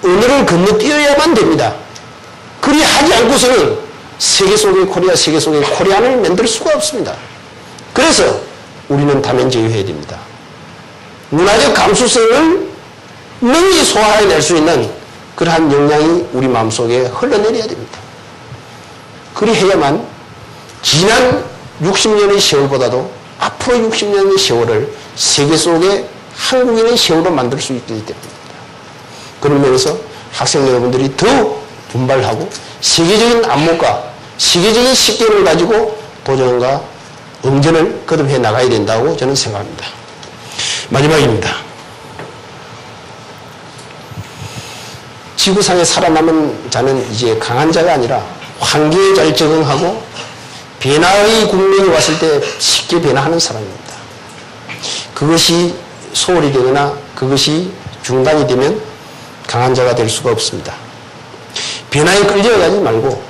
언어를 건너뛰어야만 됩니다. 그리 하지 않고서는 세계 속의 코리아, 세계 속의 코리안을 만들 수가 없습니다. 그래서 우리는 다면제휴해야 됩니다. 문화적 감수성을 능히 소화해낼 수 있는 그러한 역량이 우리 마음속에 흘러내려야 됩니다. 그리해야만 지난 60년의 세월보다도 앞으로 60년의 세월을 세계 속에 한국인의 세월로 만들 수 있기 때문입니다. 그런 면에서 학생 여러분들이 더욱 분발하고 세계적인 안목과 세계적인 식견을 가지고 도전과 응전을 거듭해 나가야 된다고 저는 생각합니다. 마지막입니다. 지구상에 살아남은 자는 이제 강한 자가 아니라 환경에 잘 적응하고 변화의 국면이 왔을 때 쉽게 변화하는 사람입니다. 그것이 소홀이 되거나 그것이 중단이 되면 강한 자가 될 수가 없습니다. 변화에 끌려가지 말고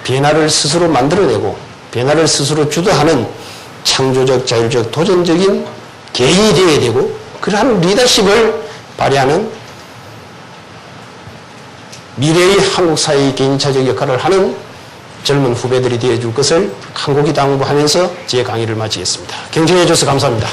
변화를 스스로 만들어내고 변화를 스스로 주도하는 창조적, 자율적, 도전적인 개인이 되어야 되고 그러한 리더십을 발휘하는 미래의 한국 사회의 개인차적 역할을 하는 젊은 후배들이 되어줄 것을 간곡히 당부하면서 제 강의를 마치겠습니다. 경청해 주셔서 감사합니다.